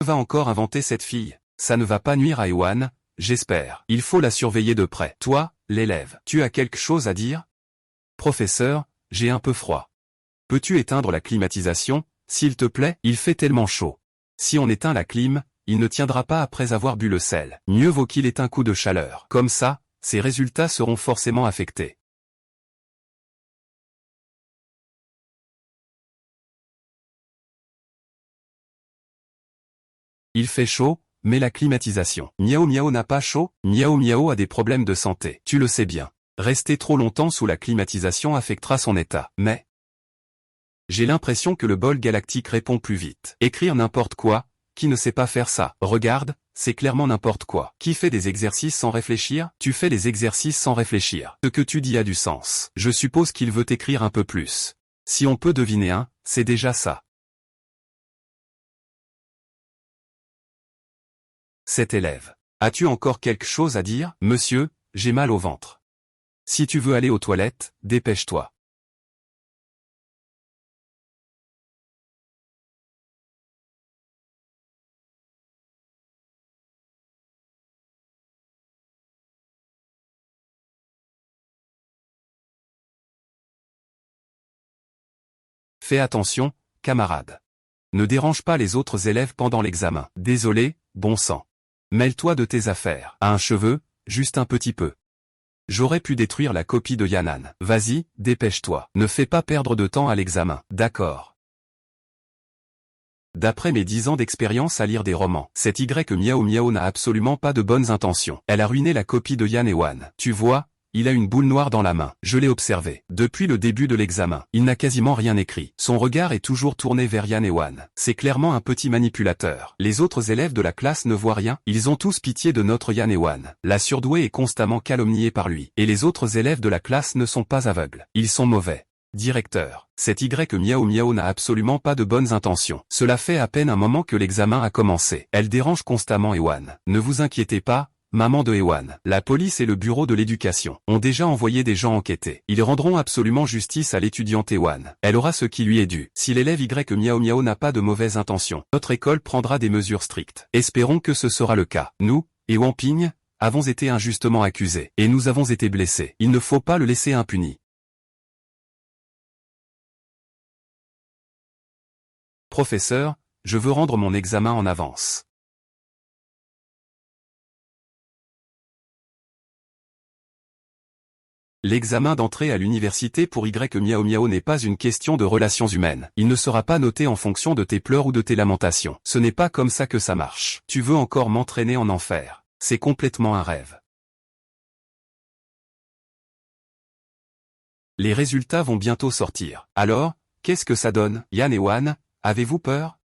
Va encore inventer cette fille. Ça ne va pas nuire à Ewan, j'espère. Il faut la surveiller de près. Toi, l'élève, tu as quelque chose à dire? Professeur, j'ai un peu froid. Peux-tu éteindre la climatisation, s'il te plaît? Il fait tellement chaud. Si on éteint la clim, il ne tiendra pas après avoir bu le sel. Mieux vaut qu'il ait un coup de chaleur. Comme ça, ses résultats seront forcément affectés. Il fait chaud, mais la climatisation. Miao Miao n'a pas chaud? Miao Miao a des problèmes de santé. Tu le sais bien. Rester trop longtemps sous la climatisation affectera son état. Mais j'ai l'impression que le bol galactique répond plus vite. Écrire n'importe quoi, qui ne sait pas faire ça? Regarde, c'est clairement n'importe quoi. Qui fait des exercices sans réfléchir? Tu fais des exercices sans réfléchir. Ce que tu dis a du sens. Je suppose qu'il veut écrire un peu plus. Si on peut deviner un, c'est déjà ça. Cet élève. As-tu encore quelque chose à dire? Monsieur, j'ai mal au ventre. Si tu veux aller aux toilettes, dépêche-toi. Fais attention, camarade. Ne dérange pas les autres élèves pendant l'examen. Désolé, bon sang. Mêle-toi de tes affaires. À un cheveu, juste un petit peu. J'aurais pu détruire la copie de Yan'an. Vas-y, dépêche-toi. Ne fais pas perdre de temps à l'examen. D'accord. D'après mes 10 ans d'expérience à lire des romans, cette Y Miao Miao n'a absolument pas de bonnes intentions. Elle a ruiné la copie de Yan et Wan. Tu vois, il a une boule noire dans la main. Je l'ai observé. Depuis le début de l'examen, il n'a quasiment rien écrit. Son regard est toujours tourné vers Yan et Wan. C'est clairement un petit manipulateur. Les autres élèves de la classe ne voient rien. Ils ont tous pitié de notre Yan et Wan. La surdouée est constamment calomniée par lui. Et les autres élèves de la classe ne sont pas aveugles. Ils sont mauvais. Directeur, cette Y Miao Miao n'a absolument pas de bonnes intentions. Cela fait à peine un moment que l'examen a commencé. Elle dérange constamment Ewan. Ne vous inquiétez pas, maman de Ewan. La police et le bureau de l'éducation ont déjà envoyé des gens enquêter. Ils rendront absolument justice à l'étudiante Ewan. Elle aura ce qui lui est dû. Si l'élève Y Miao Miao n'a pas de mauvaises intentions, notre école prendra des mesures strictes. Espérons que ce sera le cas. Nous, et Wang Ping, avons été injustement accusés. Et nous avons été blessés. Il ne faut pas le laisser impuni. Professeur, je veux rendre mon examen en avance. L'examen d'entrée à l'université pour Y Miao Miao n'est pas une question de relations humaines. Il ne sera pas noté en fonction de tes pleurs ou de tes lamentations. Ce n'est pas comme ça que ça marche. Tu veux encore m'entraîner en enfer. C'est complètement un rêve. Les résultats vont bientôt sortir. Alors, qu'est-ce que ça donne? Yan et Wan, avez-vous peur?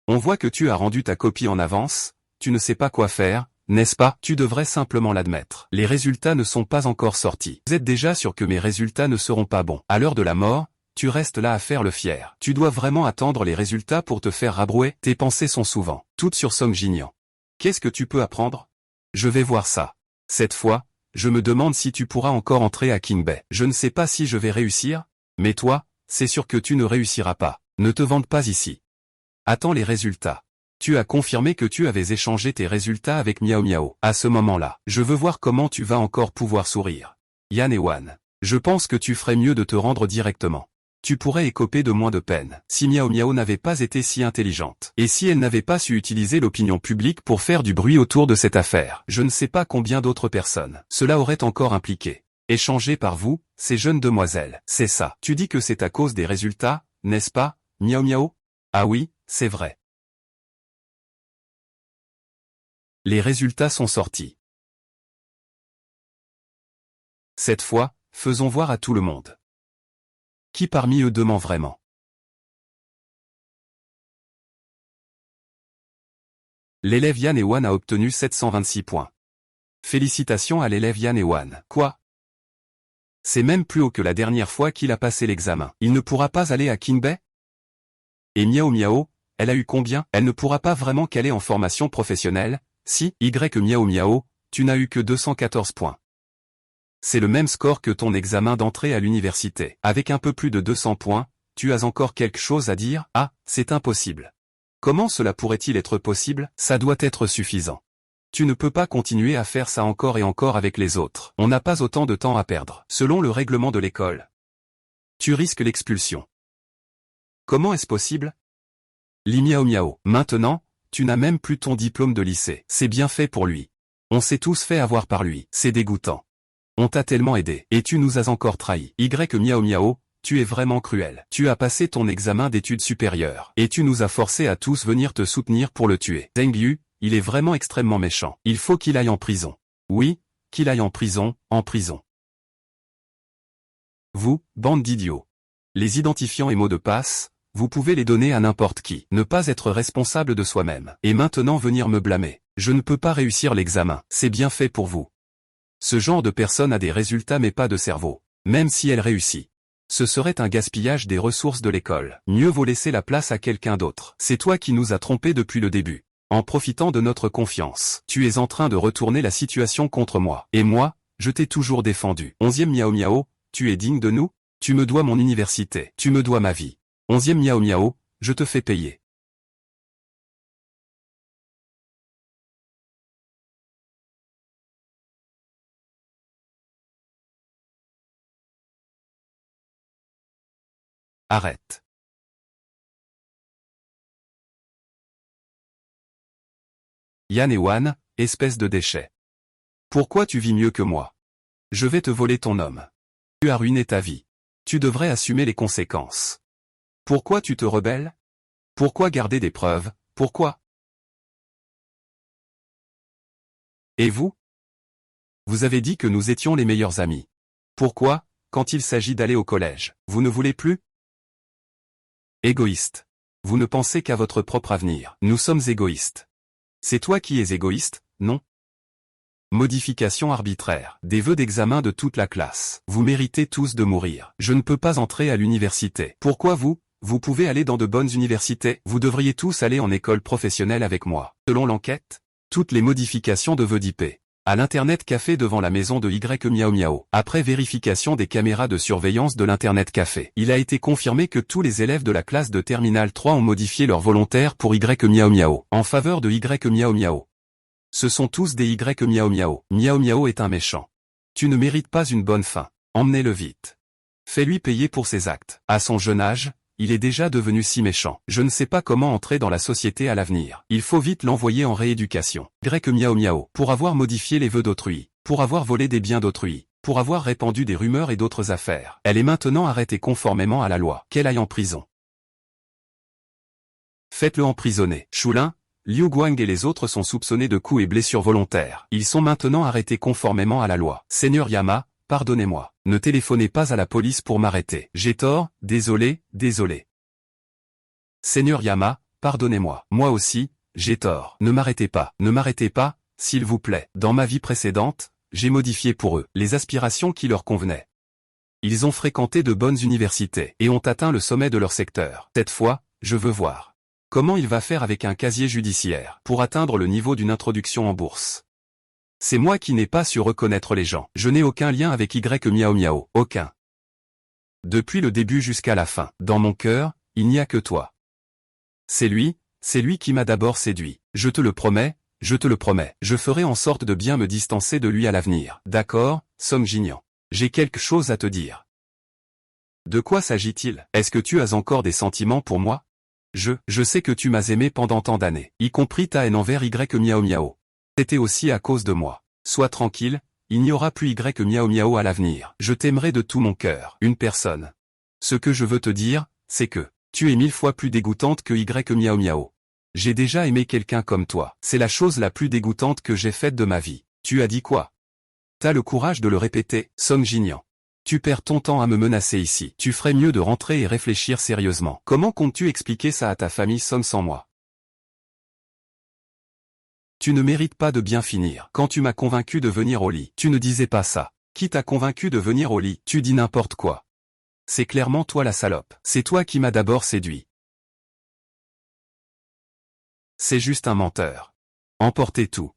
On voit que tu as rendu ta copie en avance, tu ne sais pas quoi faire, n'est-ce pas? Tu devrais simplement l'admettre. Les résultats ne sont pas encore sortis. Vous êtes déjà sûr que mes résultats ne seront pas bons. À l'heure de la mort, tu restes là à faire le fier. Tu dois vraiment attendre les résultats pour te faire rabrouer. Tes pensées sont souvent toutes sur Song Jinian. Qu'est-ce que tu peux apprendre? Je vais voir ça. Cette fois, je me demande si tu pourras encore entrer à Qingbei. Je ne sais pas si je vais réussir, mais toi, c'est sûr que tu ne réussiras pas. Ne te vante pas ici. Attends les résultats. Tu as confirmé que tu avais échangé tes résultats avec Miao Miao. À ce moment-là, je veux voir comment tu vas encore pouvoir sourire. Yan et Wan, je pense que tu ferais mieux de te rendre directement. Tu pourrais écoper de moins de peine. Si Miao Miao n'avait pas été si intelligente, et si elle n'avait pas su utiliser l'opinion publique pour faire du bruit autour de cette affaire, je ne sais pas combien d'autres personnes cela aurait encore impliqué. Échangé par vous, ces jeunes demoiselles. C'est ça. Tu dis que c'est à cause des résultats, n'est-ce pas, Miao Miao? Ah oui, c'est vrai. Les résultats sont sortis. Cette fois, faisons voir à tout le monde. Qui parmi eux ment vraiment? L'élève Yan et Wan a obtenu 726 points. Félicitations à l'élève Yan et Wan. Quoi? C'est même plus haut que la dernière fois qu'il a passé l'examen. Il ne pourra pas aller à Qingbei? Et Miao Miao, elle a eu combien? Elle ne pourra pas vraiment qu'aller en formation professionnelle. Si, Y Miao Miao, tu n'as eu que 214 points. C'est le même score que ton examen d'entrée à l'université. Avec un peu plus de 200 points, tu as encore quelque chose à dire? Ah, c'est impossible. Comment cela pourrait-il être possible? Ça doit être suffisant. Tu ne peux pas continuer à faire ça encore et encore avec les autres. On n'a pas autant de temps à perdre. Selon le règlement de l'école, tu risques l'expulsion. Comment est-ce possible? Li Miao Miao. Maintenant, tu n'as même plus ton diplôme de lycée. C'est bien fait pour lui. On s'est tous fait avoir par lui. C'est dégoûtant. On t'a tellement aidé. Et tu nous as encore trahis. Y Miao Miao, tu es vraiment cruel. Tu as passé ton examen d'études supérieures. Et tu nous as forcés à tous venir te soutenir pour le tuer. Zheng Yu, il est vraiment extrêmement méchant. Il faut qu'il aille en prison. Oui, qu'il aille en prison, en prison. Vous, bande d'idiots. Les identifiants et mots de passe, vous pouvez les donner à n'importe qui. Ne pas être responsable de soi-même. Et maintenant venir me blâmer. Je ne peux pas réussir l'examen. C'est bien fait pour vous. Ce genre de personne a des résultats mais pas de cerveau. Même si elle réussit. Ce serait un gaspillage des ressources de l'école. Mieux vaut laisser la place à quelqu'un d'autre. C'est toi qui nous as trompés depuis le début. En profitant de notre confiance. Tu es en train de retourner la situation contre moi. Et moi, je t'ai toujours défendu. 11e Miao Miao, tu es digne de nous? Tu me dois mon université. Tu me dois ma vie. 11e Miao Miao, je te fais payer. Arrête. Yan et Wan, espèce de déchet. Pourquoi tu vis mieux que moi? Je vais te voler ton homme. Tu as ruiné ta vie. Tu devrais assumer les conséquences. Pourquoi tu te rebelles? Pourquoi garder des preuves? Pourquoi? Et vous? Vous avez dit que nous étions les meilleurs amis. Pourquoi, quand il s'agit d'aller au collège, vous ne voulez plus? Égoïste. Vous ne pensez qu'à votre propre avenir. Nous sommes égoïstes. C'est toi qui es égoïste, non? Modification arbitraire. Des vœux d'examen de toute la classe. Vous méritez tous de mourir. Je ne peux pas entrer à l'université. Pourquoi vous? Vous pouvez aller dans de bonnes universités. Vous devriez tous aller en école professionnelle avec moi. Selon l'enquête, toutes les modifications de vœux d'IP. À l'Internet Café devant la maison de Y Miao Miao. Après vérification des caméras de surveillance de l'Internet Café, il a été confirmé que tous les élèves de la classe de Terminale 3 ont modifié leur volontaire pour Y Miao Miao, en faveur de Y Miao Miao. Ce sont tous des Y Miao Miao. Miao Miao est un méchant. Tu ne mérites pas une bonne fin. Emmenez-le vite. Fais-lui payer pour ses actes. À son jeune âge, il est déjà devenu si méchant. Je ne sais pas comment entrer dans la société à l'avenir. Il faut vite l'envoyer en rééducation. Y Miao Miao. Pour avoir modifié les vœux d'autrui. Pour avoir volé des biens d'autrui. Pour avoir répandu des rumeurs et d'autres affaires. Elle est maintenant arrêtée conformément à la loi. Qu'elle aille en prison. Faites-le emprisonner. Chulin, Liu Guang et les autres sont soupçonnés de coups et blessures volontaires. Ils sont maintenant arrêtés conformément à la loi. Seigneur Yama, pardonnez-moi. Ne téléphonez pas à la police pour m'arrêter. J'ai tort, désolé, désolé. Seigneur Yama, pardonnez-moi. Moi aussi, j'ai tort. Ne m'arrêtez pas, s'il vous plaît. Dans ma vie précédente, j'ai modifié pour eux les aspirations qui leur convenaient. Ils ont fréquenté de bonnes universités et ont atteint le sommet de leur secteur. Cette fois, je veux voir comment il va faire avec un casier judiciaire pour atteindre le niveau d'une introduction en bourse. C'est moi qui n'ai pas su reconnaître les gens. Je n'ai aucun lien avec Y Miao Miao. Aucun. Depuis le début jusqu'à la fin, dans mon cœur, il n'y a que toi. C'est lui qui m'a d'abord séduit. Je te le promets, je te le promets. Je ferai en sorte de bien me distancer de lui à l'avenir. D'accord, Song Jinyan. J'ai quelque chose à te dire. De quoi s'agit-il? Est-ce que tu as encore des sentiments pour moi? Je sais que tu m'as aimé pendant tant d'années, y compris ta haine envers Y Miao Miao. C'était aussi à cause de moi. Sois tranquille, il n'y aura plus Y Miao Miao à l'avenir. Je t'aimerai de tout mon cœur. Une personne. Ce que je veux te dire, c'est que tu es 1000 fois plus dégoûtante que Y Miao Miao. J'ai déjà aimé quelqu'un comme toi. C'est la chose la plus dégoûtante que j'ai faite de ma vie. Tu as dit quoi? T'as le courage de le répéter, Song Jinyan. Tu perds ton temps à me menacer ici. Tu ferais mieux de rentrer et réfléchir sérieusement. Comment comptes-tu expliquer ça à ta famille Song sans moi? Tu ne mérites pas de bien finir. Quand tu m'as convaincu de venir au lit, tu ne disais pas ça. Qui t'a convaincu de venir au lit? Tu dis n'importe quoi. C'est clairement toi la salope. C'est toi qui m'as d'abord séduit. C'est juste un menteur. Emportez tout.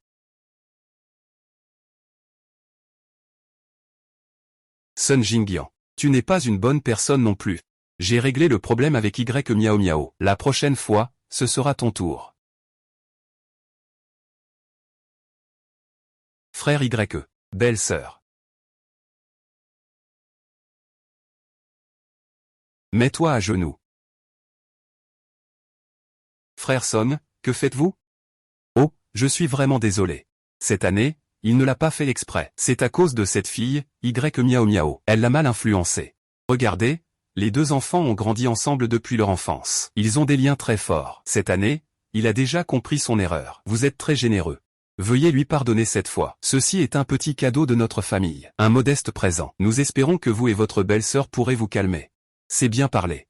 Sun Jingyan. Tu n'es pas une bonne personne non plus. J'ai réglé le problème avec Y Miao Miao. La prochaine fois, ce sera ton tour. Frère Y. Belle-sœur. Mets-toi à genoux. Frère Son, que faites-vous? Oh, je suis vraiment désolé. Cette année, il ne l'a pas fait exprès. C'est à cause de cette fille, Y Miao Miao. Elle l'a mal influencé. Regardez, les deux enfants ont grandi ensemble depuis leur enfance. Ils ont des liens très forts. Cette année, il a déjà compris son erreur. Vous êtes très généreux. Veuillez lui pardonner cette fois. Ceci est un petit cadeau de notre famille. Un modeste présent. Nous espérons que vous et votre belle-sœur pourrez vous calmer. C'est bien parlé.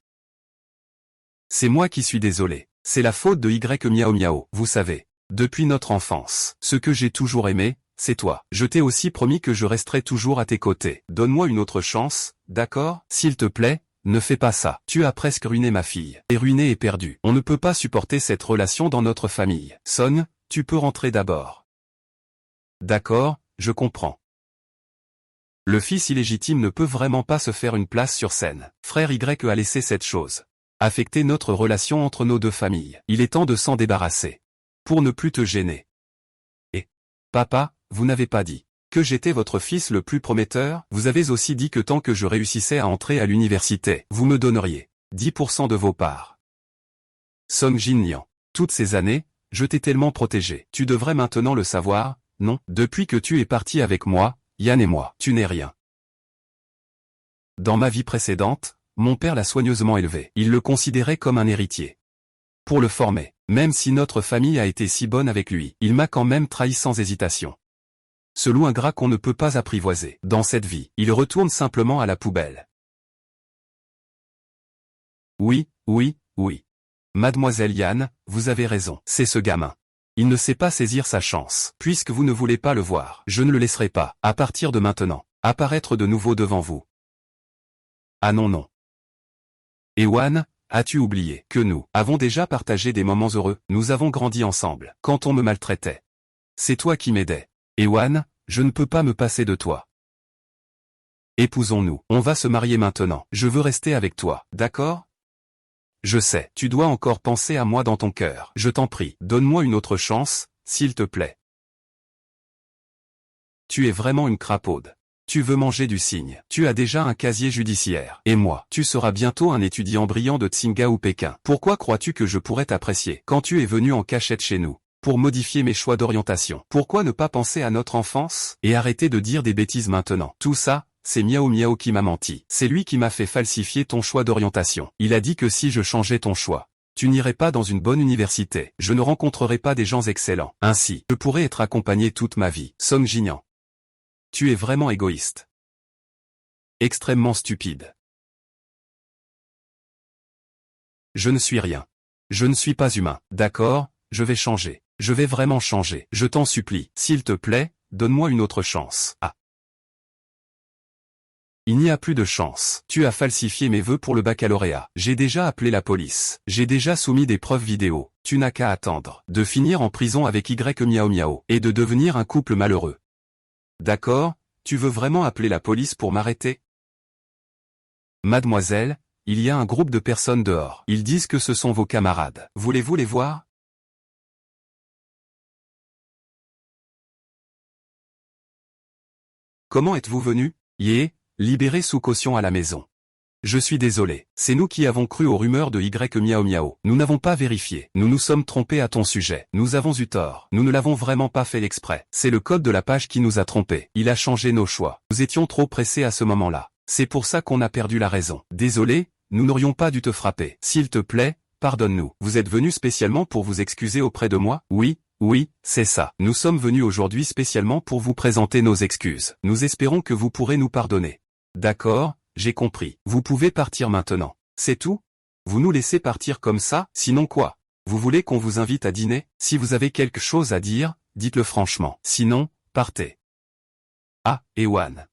C'est moi qui suis désolé. C'est la faute de Y Miao Miao. Vous savez, depuis notre enfance, ce que j'ai toujours aimé, c'est toi. Je t'ai aussi promis que je resterai toujours à tes côtés. Donne-moi une autre chance, d'accord? S'il te plaît, ne fais pas ça. Tu as presque ruiné ma fille. Et ruiné et perdu. On ne peut pas supporter cette relation dans notre famille. Son, tu peux rentrer d'abord. D'accord, je comprends. Le fils illégitime ne peut vraiment pas se faire une place sur scène. Frère Y a laissé cette chose affecter notre relation entre nos deux familles. Il est temps de s'en débarrasser. Pour ne plus te gêner. Et, papa, vous n'avez pas dit que j'étais votre fils le plus prometteur? Vous avez aussi dit que tant que je réussissais à entrer à l'université, vous me donneriez 10% de vos parts. Song Jinyan. Toutes ces années, je t'ai tellement protégé. Tu devrais maintenant le savoir, non? Depuis que tu es parti avec moi, Yan et moi, tu n'es rien. Dans ma vie précédente, mon père l'a soigneusement élevé. Il le considérait comme un héritier. Pour le former, même si notre famille a été si bonne avec lui, il m'a quand même trahi sans hésitation. Ce loup ingrat qu'on ne peut pas apprivoiser. Dans cette vie, il retourne simplement à la poubelle. Oui, oui, oui. Mademoiselle Yann, vous avez raison. C'est ce gamin. Il ne sait pas saisir sa chance. Puisque vous ne voulez pas le voir, je ne le laisserai pas, à partir de maintenant, apparaître de nouveau devant vous. Ah non non. Ewan, as-tu oublié que nous avons déjà partagé des moments heureux, nous avons grandi ensemble, quand on me maltraitait. C'est toi qui m'aidais. Ewan, je ne peux pas me passer de toi. Épousons-nous, on va se marier maintenant, je veux rester avec toi, d'accord? Je sais, tu dois encore penser à moi dans ton cœur. Je t'en prie, donne-moi une autre chance, s'il te plaît. Tu es vraiment une crapaude. Tu veux manger du cygne. Tu as déjà un casier judiciaire. Et moi, tu seras bientôt un étudiant brillant de Tsinga ou Pékin. Pourquoi crois-tu que je pourrais t'apprécier quand tu es venu en cachette chez nous, pour modifier mes choix d'orientation? Pourquoi ne pas penser à notre enfance, et arrêter de dire des bêtises maintenant? Tout ça, c'est Miao Miao qui m'a menti. C'est lui qui m'a fait falsifier ton choix d'orientation. Il a dit que si je changeais ton choix, tu n'irais pas dans une bonne université. Je ne rencontrerais pas des gens excellents. Ainsi, je pourrais être accompagné toute ma vie. Song Jinyan. Tu es vraiment égoïste. Extrêmement stupide. Je ne suis rien. Je ne suis pas humain. D'accord, je vais changer. Je vais vraiment changer. Je t'en supplie. S'il te plaît, donne-moi une autre chance. Ah. Il n'y a plus de chance. Tu as falsifié mes vœux pour le baccalauréat. J'ai déjà appelé la police. J'ai déjà soumis des preuves vidéo. Tu n'as qu'à attendre de finir en prison avec Y Miao Miao et de devenir un couple malheureux. D'accord, tu veux vraiment appeler la police pour m'arrêter? Mademoiselle, il y a un groupe de personnes dehors. Ils disent que ce sont vos camarades. Voulez-vous les voir? Comment êtes-vous venu? Libéré sous caution à la maison. Je suis désolé, c'est nous qui avons cru aux rumeurs de Y Miao Miao. Nous n'avons pas vérifié. Nous nous sommes trompés à ton sujet. Nous avons eu tort. Nous ne l'avons vraiment pas fait exprès. C'est le code de la page qui nous a trompés. Il a changé nos choix. Nous étions trop pressés à ce moment-là. C'est pour ça qu'on a perdu la raison. Désolé, nous n'aurions pas dû te frapper. S'il te plaît, pardonne-nous. Vous êtes venu spécialement pour vous excuser auprès de moi? Oui, c'est ça. Nous sommes venus aujourd'hui spécialement pour vous présenter nos excuses. Nous espérons que vous pourrez nous pardonner. D'accord, j'ai compris. Vous pouvez partir maintenant. C'est tout? Vous nous laissez partir comme ça? Sinon quoi? Vous voulez qu'on vous invite à dîner? Si vous avez quelque chose à dire, dites-le franchement. Sinon, partez. Ah, Ewan.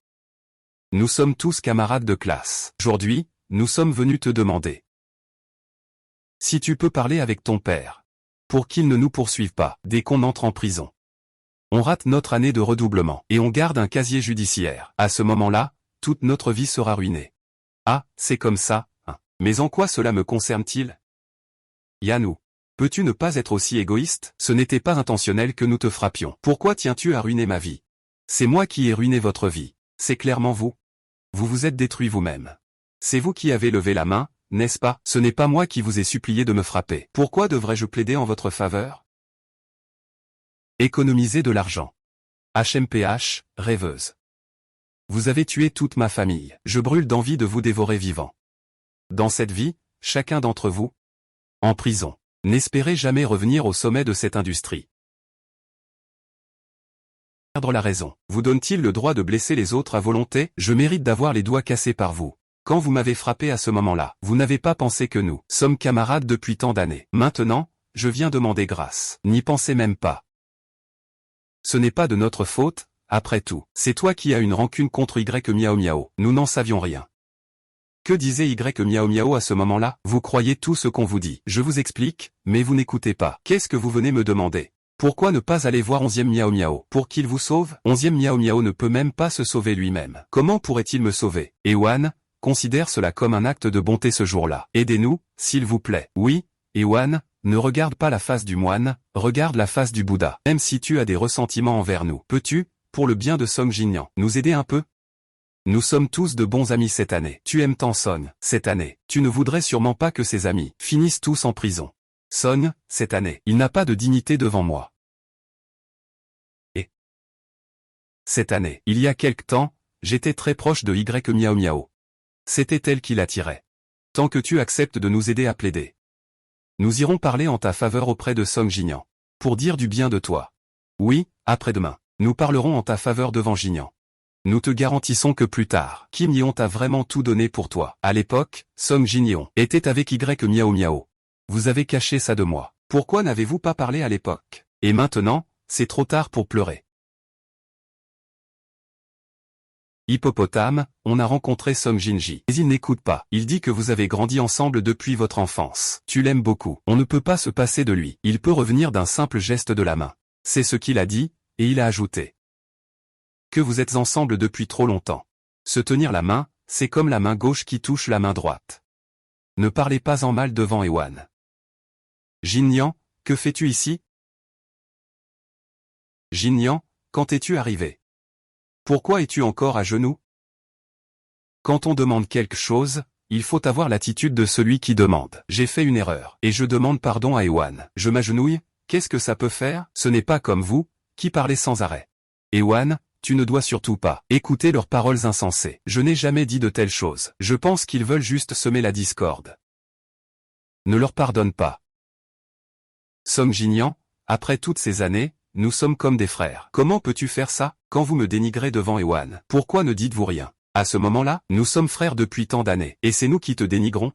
Nous sommes tous camarades de classe. Aujourd'hui, nous sommes venus te demander si tu peux parler avec ton père, pour qu'il ne nous poursuive pas dès qu'on entre en prison. On rate notre année de redoublement, et on garde un casier judiciaire. À ce moment-là, toute notre vie sera ruinée. Ah, c'est comme ça, hein. Mais en quoi cela me concerne-t-il? Yanou, peux-tu ne pas être aussi égoïste? Ce n'était pas intentionnel que nous te frappions. Pourquoi tiens-tu à ruiner ma vie? C'est moi qui ai ruiné votre vie. C'est clairement vous. Vous vous êtes détruit vous-même. C'est vous qui avez levé la main, n'est-ce pas? Ce n'est pas moi qui vous ai supplié de me frapper. Pourquoi devrais-je plaider en votre faveur? Économiser de l'argent. HMPH, rêveuse. Vous avez tué toute ma famille. Je brûle d'envie de vous dévorer vivant. Dans cette vie, chacun d'entre vous, en prison. N'espérez jamais revenir au sommet de cette industrie. Perdre la raison. Vous donne-t-il le droit de blesser les autres à volonté? Je mérite d'avoir les doigts cassés par vous. Quand vous m'avez frappé à ce moment-là, vous n'avez pas pensé que nous sommes camarades depuis tant d'années. Maintenant, je viens demander grâce. N'y pensez même pas. Ce n'est pas de notre faute. Après tout, c'est toi qui as une rancune contre Y Miao Miao. Nous n'en savions rien. Que disait Y Miao Miao à ce moment-là? Vous croyez tout ce qu'on vous dit. Je vous explique, mais vous n'écoutez pas. Qu'est-ce que vous venez me demander? Pourquoi ne pas aller voir 11e Miao Miao pour qu'il vous sauve? 11e Miao Miao ne peut même pas se sauver lui-même. Comment pourrait-il me sauver? Ewan, considère cela comme un acte de bonté ce jour-là. Aidez-nous, s'il vous plaît. Oui, Ewan, ne regarde pas la face du moine, regarde la face du Bouddha. Même si tu as des ressentiments envers nous, peux-tu, pour le bien de Song Jinyan, nous aider un peu? Nous sommes tous de bons amis cette année. Tu aimes tant Song. Cette année, tu ne voudrais sûrement pas que ses amis finissent tous en prison. Song, cette année, il n'a pas de dignité devant moi. Et cette année, il y a quelque temps, j'étais très proche de Y Miao Miao. C'était elle qui l'attirait. Tant que tu acceptes de nous aider à plaider, nous irons parler en ta faveur auprès de Song Jinyan, pour dire du bien de toi. Oui, après-demain. Nous parlerons en ta faveur devant Jinian. Nous te garantissons que plus tard, Kim Yeon t'a vraiment tout donné pour toi. À l'époque, Song Jin-yeon était avec Y Miao Miao. Vous avez caché ça de moi. Pourquoi n'avez-vous pas parlé à l'époque? Et maintenant, c'est trop tard pour pleurer. Hippopotame, on a rencontré Song Jin-ji. Mais il n'écoute pas. Il dit que vous avez grandi ensemble depuis votre enfance. Tu l'aimes beaucoup. On ne peut pas se passer de lui. Il peut revenir d'un simple geste de la main. C'est ce qu'il a dit, et il a ajouté que vous êtes ensemble depuis trop longtemps. Se tenir la main, c'est comme la main gauche qui touche la main droite. Ne parlez pas en mal devant Ewan. Jin-yang, que fais-tu ici? Jin-yang, quand es-tu arrivé? Pourquoi es-tu encore à genoux? Quand on demande quelque chose, il faut avoir l'attitude de celui qui demande. J'ai fait une erreur, et je demande pardon à Ewan. Je m'agenouille, qu'est-ce que ça peut faire? Ce n'est pas comme vous, qui parlez sans arrêt. Ewan, tu ne dois surtout pas écouter leurs paroles insensées. Je n'ai jamais dit de telles choses. Je pense qu'ils veulent juste semer la discorde. Ne leur pardonne pas. Song Jin-yang, après toutes ces années, nous sommes comme des frères. Comment peux-tu faire ça, quand vous me dénigrez devant Ewan? Pourquoi ne dites-vous rien? À ce moment-là, nous sommes frères depuis tant d'années, et c'est nous qui te dénigrons?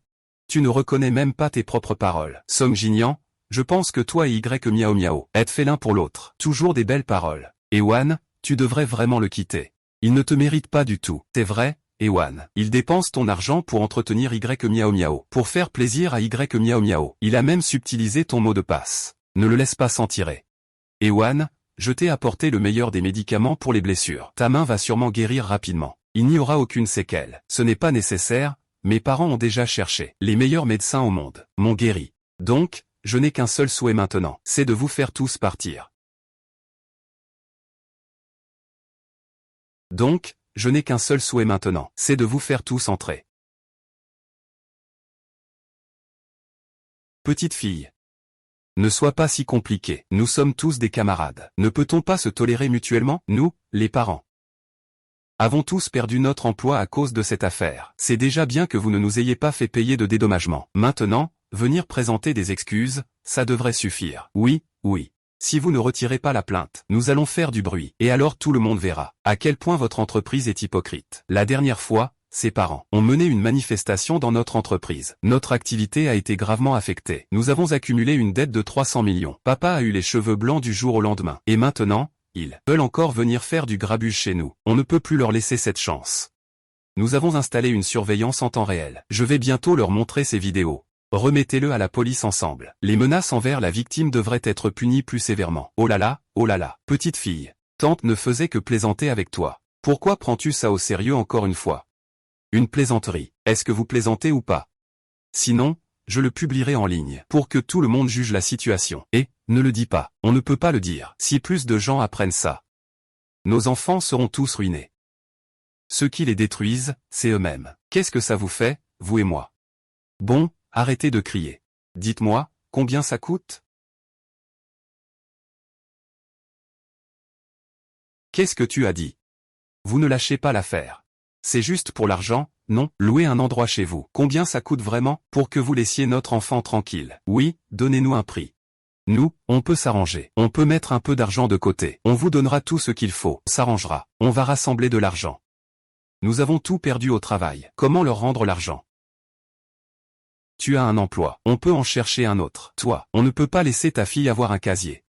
Tu ne reconnais même pas tes propres paroles. Song Jin-yang, je pense que toi et Y Miao Miao êtes faits l'un pour l'autre. Toujours des belles paroles. Ewan, tu devrais vraiment le quitter. Il ne te mérite pas du tout. C'est vrai, Ewan. Il dépense ton argent pour entretenir Y Miao Miao. Pour faire plaisir à Y Miao Miao. Il a même subtilisé ton mot de passe. Ne le laisse pas s'en tirer. Ewan, je t'ai apporté le meilleur des médicaments pour les blessures. Ta main va sûrement guérir rapidement. Il n'y aura aucune séquelle. Ce n'est pas nécessaire, mes parents ont déjà cherché. Les meilleurs médecins au monde m'ont guéri. Donc, je n'ai qu'un seul souhait maintenant. C'est de vous faire tous partir. Donc, je n'ai qu'un seul souhait maintenant, c'est de vous faire tous entrer. Petite fille. Ne sois pas si compliquée, nous sommes tous des camarades. Ne peut-on pas se tolérer mutuellement, nous, les parents? Avons tous perdu notre emploi à cause de cette affaire. C'est déjà bien que vous ne nous ayez pas fait payer de dédommagement. Maintenant, venir présenter des excuses, ça devrait suffire. Oui, oui. Si vous ne retirez pas la plainte, nous allons faire du bruit, et alors tout le monde verra à quel point votre entreprise est hypocrite. La dernière fois, ses parents ont mené une manifestation dans notre entreprise. Notre activité a été gravement affectée. Nous avons accumulé une dette de 300 millions. Papa a eu les cheveux blancs du jour au lendemain. Et maintenant, ils veulent encore venir faire du grabuge chez nous. On ne peut plus leur laisser cette chance. Nous avons installé une surveillance en temps réel. Je vais bientôt leur montrer ces vidéos. Remettez-le à la police ensemble. Les menaces envers la victime devraient être punies plus sévèrement. Oh là là, petite fille. Tante ne faisait que plaisanter avec toi. Pourquoi prends-tu ça au sérieux encore une fois? Une plaisanterie. Est-ce que vous plaisantez ou pas? Sinon, je le publierai en ligne pour que tout le monde juge la situation. Et, ne le dis pas. On ne peut pas le dire. Si plus de gens apprennent ça, nos enfants seront tous ruinés. Ceux qui les détruisent, c'est eux-mêmes. Qu'est-ce que ça vous fait, vous et moi? Bon, arrêtez de crier. Dites-moi, combien ça coûte? Qu'est-ce que tu as dit? Vous ne lâchez pas l'affaire. C'est juste pour l'argent, non? Louez un endroit chez vous. Combien ça coûte vraiment, pour que vous laissiez notre enfant tranquille? Oui, donnez-nous un prix. Nous, on peut s'arranger. On peut mettre un peu d'argent de côté. On vous donnera tout ce qu'il faut. On s'arrangera. On va rassembler de l'argent. Nous avons tout perdu au travail. Comment leur rendre l'argent? Tu as un emploi, on peut en chercher un autre. Toi, on ne peut pas laisser ta fille avoir un casier.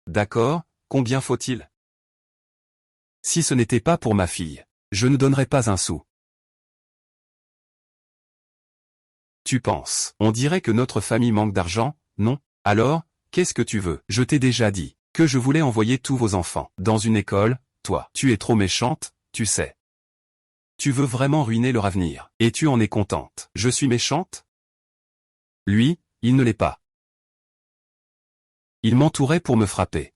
D'accord, combien faut-il? Si ce n'était pas pour ma fille, je ne donnerais pas un sou. Tu penses, on dirait que notre famille manque d'argent, non? Alors, qu'est-ce que tu veux? Je t'ai déjà dit que je voulais envoyer tous vos enfants dans une école. Toi, tu es trop méchante, tu sais. Tu veux vraiment ruiner leur avenir, et tu en es contente. Je suis méchante? Lui, il ne l'est pas. Il m'entourait pour me frapper.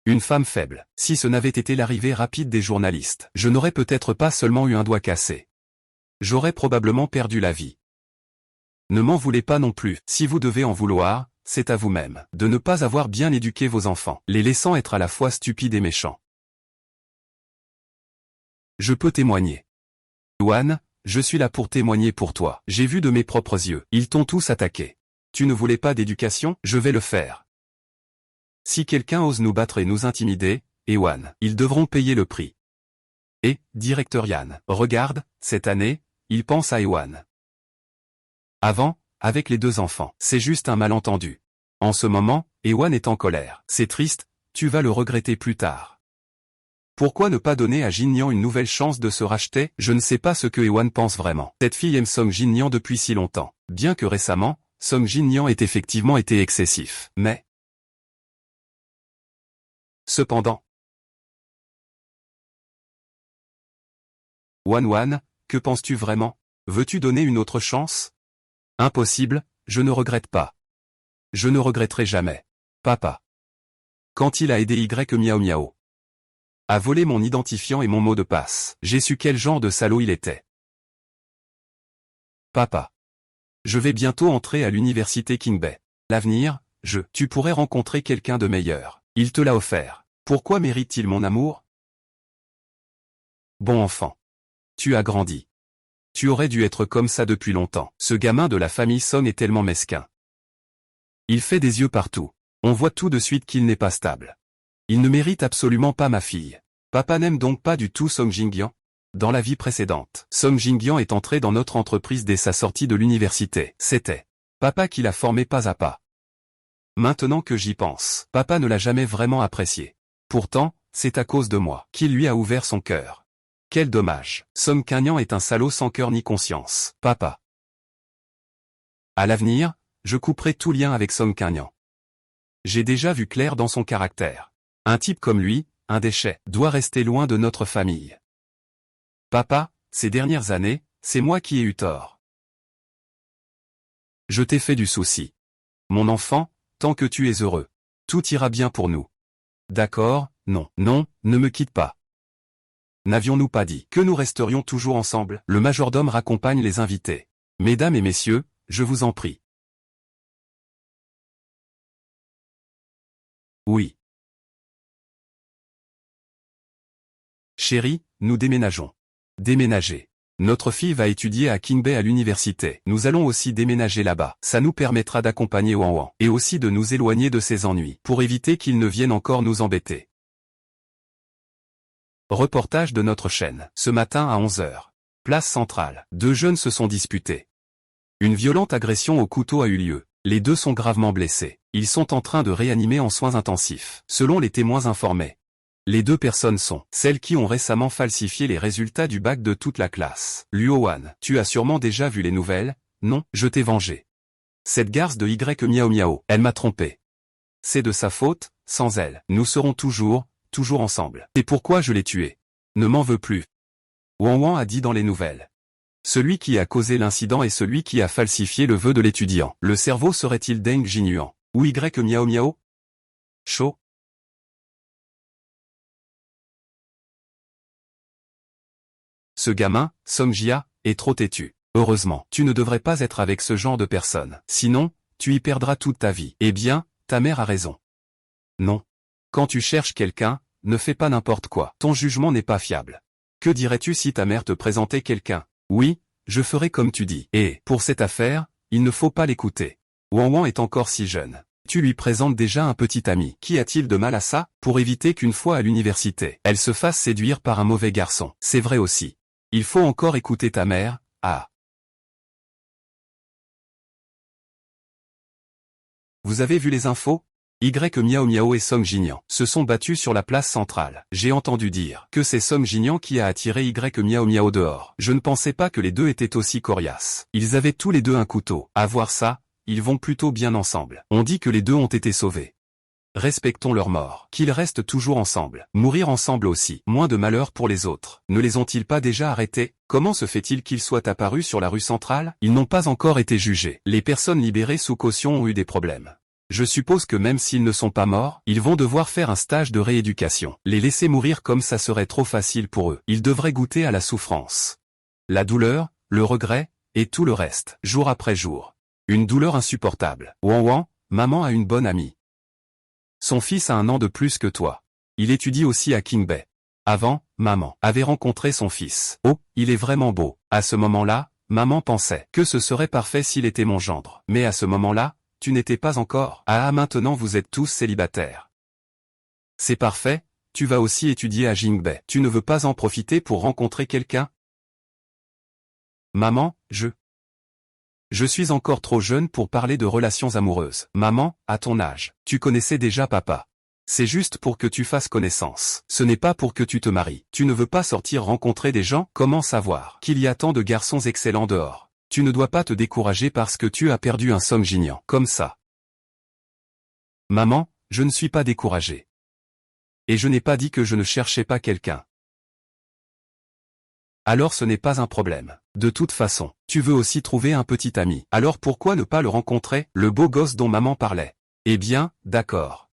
Une femme faible. Si ce n'avait été l'arrivée rapide des journalistes, je n'aurais peut-être pas seulement eu un doigt cassé. J'aurais probablement perdu la vie. Ne m'en voulez pas non plus. Si vous devez en vouloir, c'est à vous-même de ne pas avoir bien éduqué vos enfants, les laissant être à la fois stupides et méchants. Je peux témoigner. Ewan, je suis là pour témoigner pour toi. J'ai vu de mes propres yeux. Ils t'ont tous attaqué. Tu ne voulais pas d'éducation? Je vais le faire. Si quelqu'un ose nous battre et nous intimider, Ewan, ils devront payer le prix. Et, directeur Yan, regarde, cette année, il pense à Ewan. Avant, avec les deux enfants, c'est juste un malentendu. En ce moment, Ewan est en colère. C'est triste, tu vas le regretter plus tard. Pourquoi ne pas donner à Jinyan une nouvelle chance de se racheter? Je ne sais pas ce que Ewan pense vraiment. Cette fille aime Song Jinyan depuis si longtemps. Bien que récemment, Song Jinyan ait effectivement été excessif. Mais... Cependant... Wan, que penses-tu vraiment? Veux-tu donner une autre chance? Impossible, je ne regrette pas. Je ne regretterai jamais. Papa. Quand il a aidé Y Miao Miao a volé mon identifiant et mon mot de passe, j'ai su quel genre de salaud il était. Papa. Je vais bientôt entrer à l'université King Bay. L'avenir, tu pourrais rencontrer quelqu'un de meilleur. Il te l'a offert. Pourquoi mérite-t-il mon amour? Bon enfant. Tu as grandi. Tu aurais dû être comme ça depuis longtemps. Ce gamin de la famille Song est tellement mesquin. Il fait des yeux partout. On voit tout de suite qu'il n'est pas stable. Il ne mérite absolument pas ma fille. Papa n'aime donc pas du tout Song Jingyan? Dans la vie précédente, Song Jingyan est entré dans notre entreprise dès sa sortie de l'université. C'était papa qui l'a formé pas à pas. Maintenant que j'y pense, papa ne l'a jamais vraiment apprécié. Pourtant, c'est à cause de moi qu'il lui a ouvert son cœur. Quel dommage. Song Kangyan est un salaud sans cœur ni conscience. Papa. À l'avenir, je couperai tout lien avec Song Kangyan. J'ai déjà vu clair dans son caractère. Un type comme lui, un déchet, doit rester loin de notre famille. Papa, ces dernières années, c'est moi qui ai eu tort. Je t'ai fait du souci. Mon enfant, tant que tu es heureux, tout ira bien pour nous. D'accord, non, ne me quitte pas. N'avions-nous pas dit que nous resterions toujours ensemble? Le majordome raccompagne les invités. Mesdames et messieurs, je vous en prie. Oui. Chérie, nous déménageons. Déménager. Notre fille va étudier à King Bay à l'université. Nous allons aussi déménager là-bas. Ça nous permettra d'accompagner Wan et aussi de nous éloigner de ses ennuis, pour éviter qu'il ne vienne encore nous embêter. Reportage de notre chaîne. Ce matin à 11h. Place centrale. Deux jeunes se sont disputés. Une violente agression au couteau a eu lieu. Les deux sont gravement blessés. Ils sont en train de réanimer en soins intensifs. Selon les témoins informés, les deux personnes sont celles qui ont récemment falsifié les résultats du bac de toute la classe. Luowan, tu as sûrement déjà vu les nouvelles? Non, je t'ai vengé. Cette garce de Y Miao Miao, elle m'a trompé. C'est de sa faute, sans elle, nous serons toujours ensemble. Et pourquoi je l'ai tué? Ne m'en veux plus. Wan a dit dans les nouvelles. Celui qui a causé l'incident est celui qui a falsifié le vœu de l'étudiant. Le cerveau serait-il Deng Jinyuan ou Y Miao Miao? Chaud. Ce gamin, Song Jia, est trop têtu. Heureusement, tu ne devrais pas être avec ce genre de personne. Sinon, tu y perdras toute ta vie. Eh bien, ta mère a raison. Non. Quand tu cherches quelqu'un, ne fais pas n'importe quoi. Ton jugement n'est pas fiable. Que dirais-tu si ta mère te présentait quelqu'un? Oui, je ferai comme tu dis. Et, pour cette affaire, il ne faut pas l'écouter. Wan est encore si jeune. Tu lui présentes déjà un petit ami. Qu'y a-t-il de mal à ça? Pour éviter qu'une fois à l'université, elle se fasse séduire par un mauvais garçon. C'est vrai aussi. Il faut encore écouter ta mère, ah. Vous avez vu les infos? Y Miao Miao et Song Jinyan se sont battus sur la place centrale. J'ai entendu dire que c'est Song Jinyan qui a attiré Y Miao Miao dehors. Je ne pensais pas que les deux étaient aussi coriaces. Ils avaient tous les deux un couteau. À voir ça, ils vont plutôt bien ensemble. On dit que les deux ont été sauvés. Respectons leur mort. Qu'ils restent toujours ensemble. Mourir ensemble aussi. Moins de malheur pour les autres. Ne les ont-ils pas déjà arrêtés? Comment se fait-il qu'ils soient apparus sur la rue centrale? Ils n'ont pas encore été jugés. Les personnes libérées sous caution ont eu des problèmes. Je suppose que même s'ils ne sont pas morts, ils vont devoir faire un stage de rééducation. Les laisser mourir comme ça serait trop facile pour eux. Ils devraient goûter à la souffrance, la douleur, le regret, et tout le reste, jour après jour. Une douleur insupportable. Wan, maman a une bonne amie. Son fils a 1 an de plus que toi. Il étudie aussi à King Bay. Avant, maman avait rencontré son fils. Oh, il est vraiment beau. À ce moment-là, maman pensait que ce serait parfait s'il était mon gendre. Mais à ce moment-là, tu n'étais pas encore. Ah, maintenant vous êtes tous célibataires. C'est parfait, tu vas aussi étudier à Jingbei. Tu ne veux pas en profiter pour rencontrer quelqu'un? Maman, je suis encore trop jeune pour parler de relations amoureuses. Maman, à ton âge, tu connaissais déjà papa. C'est juste pour que tu fasses connaissance. Ce n'est pas pour que tu te maries. Tu ne veux pas sortir rencontrer des gens? Comment savoir qu'il y a tant de garçons excellents dehors? Tu ne dois pas te décourager parce que tu as perdu un Song Jinyan. Comme ça. Maman, je ne suis pas découragé. Et je n'ai pas dit que je ne cherchais pas quelqu'un. Alors ce n'est pas un problème. De toute façon, tu veux aussi trouver un petit ami. Alors pourquoi ne pas le rencontrer, le beau gosse dont maman parlait? Eh bien, d'accord.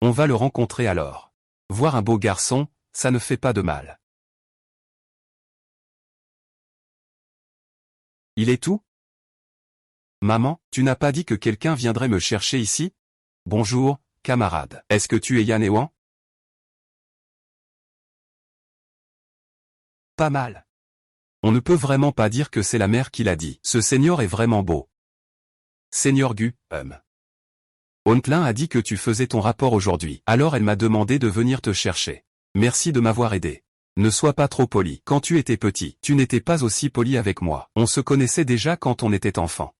On va le rencontrer alors. Voir un beau garçon, ça ne fait pas de mal. Il est tout? Maman, tu n'as pas dit que quelqu'un viendrait me chercher ici? Bonjour, camarade. Est-ce que tu es Yan Ewan? Pas mal. On ne peut vraiment pas dire que c'est la mère qui l'a dit. Ce seigneur est vraiment beau. Seigneur Gu, Ontlin a dit que tu faisais ton rapport aujourd'hui. Alors elle m'a demandé de venir te chercher. Merci de m'avoir aidé. Ne sois pas trop poli. Quand tu étais petit, tu n'étais pas aussi poli avec moi. On se connaissait déjà quand on était enfant.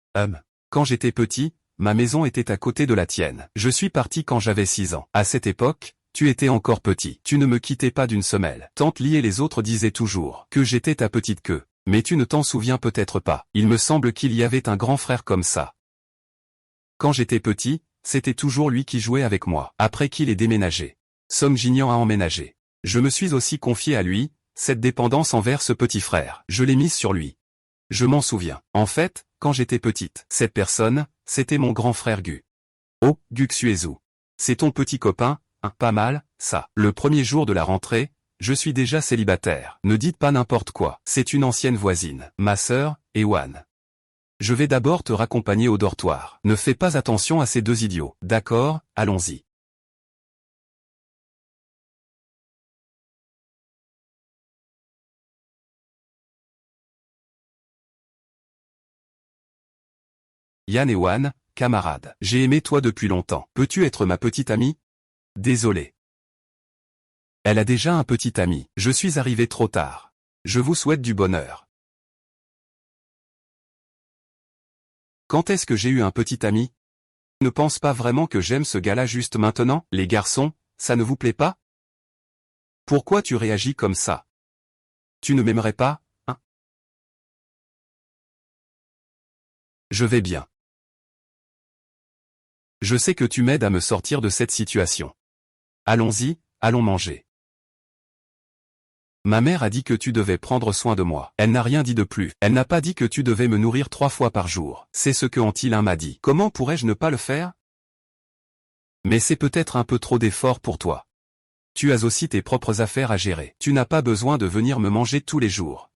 Quand j'étais petit, ma maison était à côté de la tienne. Je suis parti quand j'avais 6 ans. À cette époque, tu étais encore petit. Tu ne me quittais pas d'une semelle. Tante Li et les autres disaient toujours que j'étais ta petite queue. Mais tu ne t'en souviens peut-être pas. Il me semble qu'il y avait un grand frère comme ça. Quand j'étais petit, c'était toujours lui qui jouait avec moi. Après qu'il ait déménagé, Song Jinyan a emménagé. Je me suis aussi confié à lui, cette dépendance envers ce petit frère. Je l'ai mise sur lui. Je m'en souviens. En fait, quand j'étais petite, cette personne, c'était mon grand frère Gu. Oh, Gu Xuezu. C'est ton petit copain, hein, pas mal, ça. Le premier jour de la rentrée, je suis déjà célibataire. Ne dites pas n'importe quoi. C'est une ancienne voisine, ma sœur, Ewan. Je vais d'abord te raccompagner au dortoir. Ne fais pas attention à ces deux idiots. D'accord, allons-y. Yan Ewan, camarade. J'ai aimé toi depuis longtemps. Peux-tu être ma petite amie? Désolé. Elle a déjà un petit ami. Je suis arrivé trop tard. Je vous souhaite du bonheur. Quand est-ce que j'ai eu un petit ami? Ne pense pas vraiment que j'aime ce gars-là juste maintenant? Les garçons, ça ne vous plaît pas? Pourquoi tu réagis comme ça? Tu ne m'aimerais pas, hein? Je vais bien. Je sais que tu m'aides à me sortir de cette situation. Allons-y, allons manger. Ma mère a dit que tu devais prendre soin de moi. Elle n'a rien dit de plus. Elle n'a pas dit que tu devais me nourrir 3 fois par jour. C'est ce que Antilin m'a dit. Comment pourrais-je ne pas le faire? Mais c'est peut-être un peu trop d'effort pour toi. Tu as aussi tes propres affaires à gérer. Tu n'as pas besoin de venir me manger tous les jours.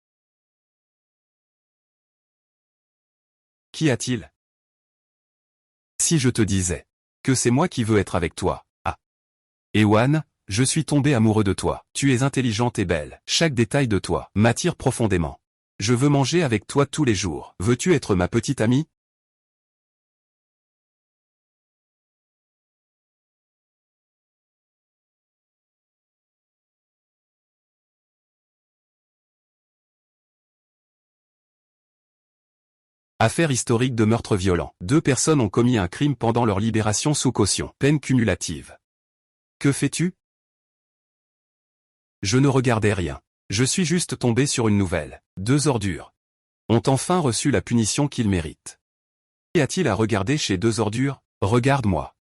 Qu'y a-t-il? Si je te disais que c'est moi qui veux être avec toi. Ah. Ewan, je suis tombé amoureux de toi. Tu es intelligente et belle. Chaque détail de toi m'attire profondément. Je veux manger avec toi tous les jours. Veux-tu être ma petite amie? Affaire historique de meurtre violent. 2 personnes ont commis un crime pendant leur libération sous caution. Peine cumulative. Que fais-tu? Je ne regardais rien. Je suis juste tombé sur une nouvelle. 2 ordures ont enfin reçu la punition qu'ils méritent. Qu'y a-t-il à regarder chez 2 ordures? Regarde-moi.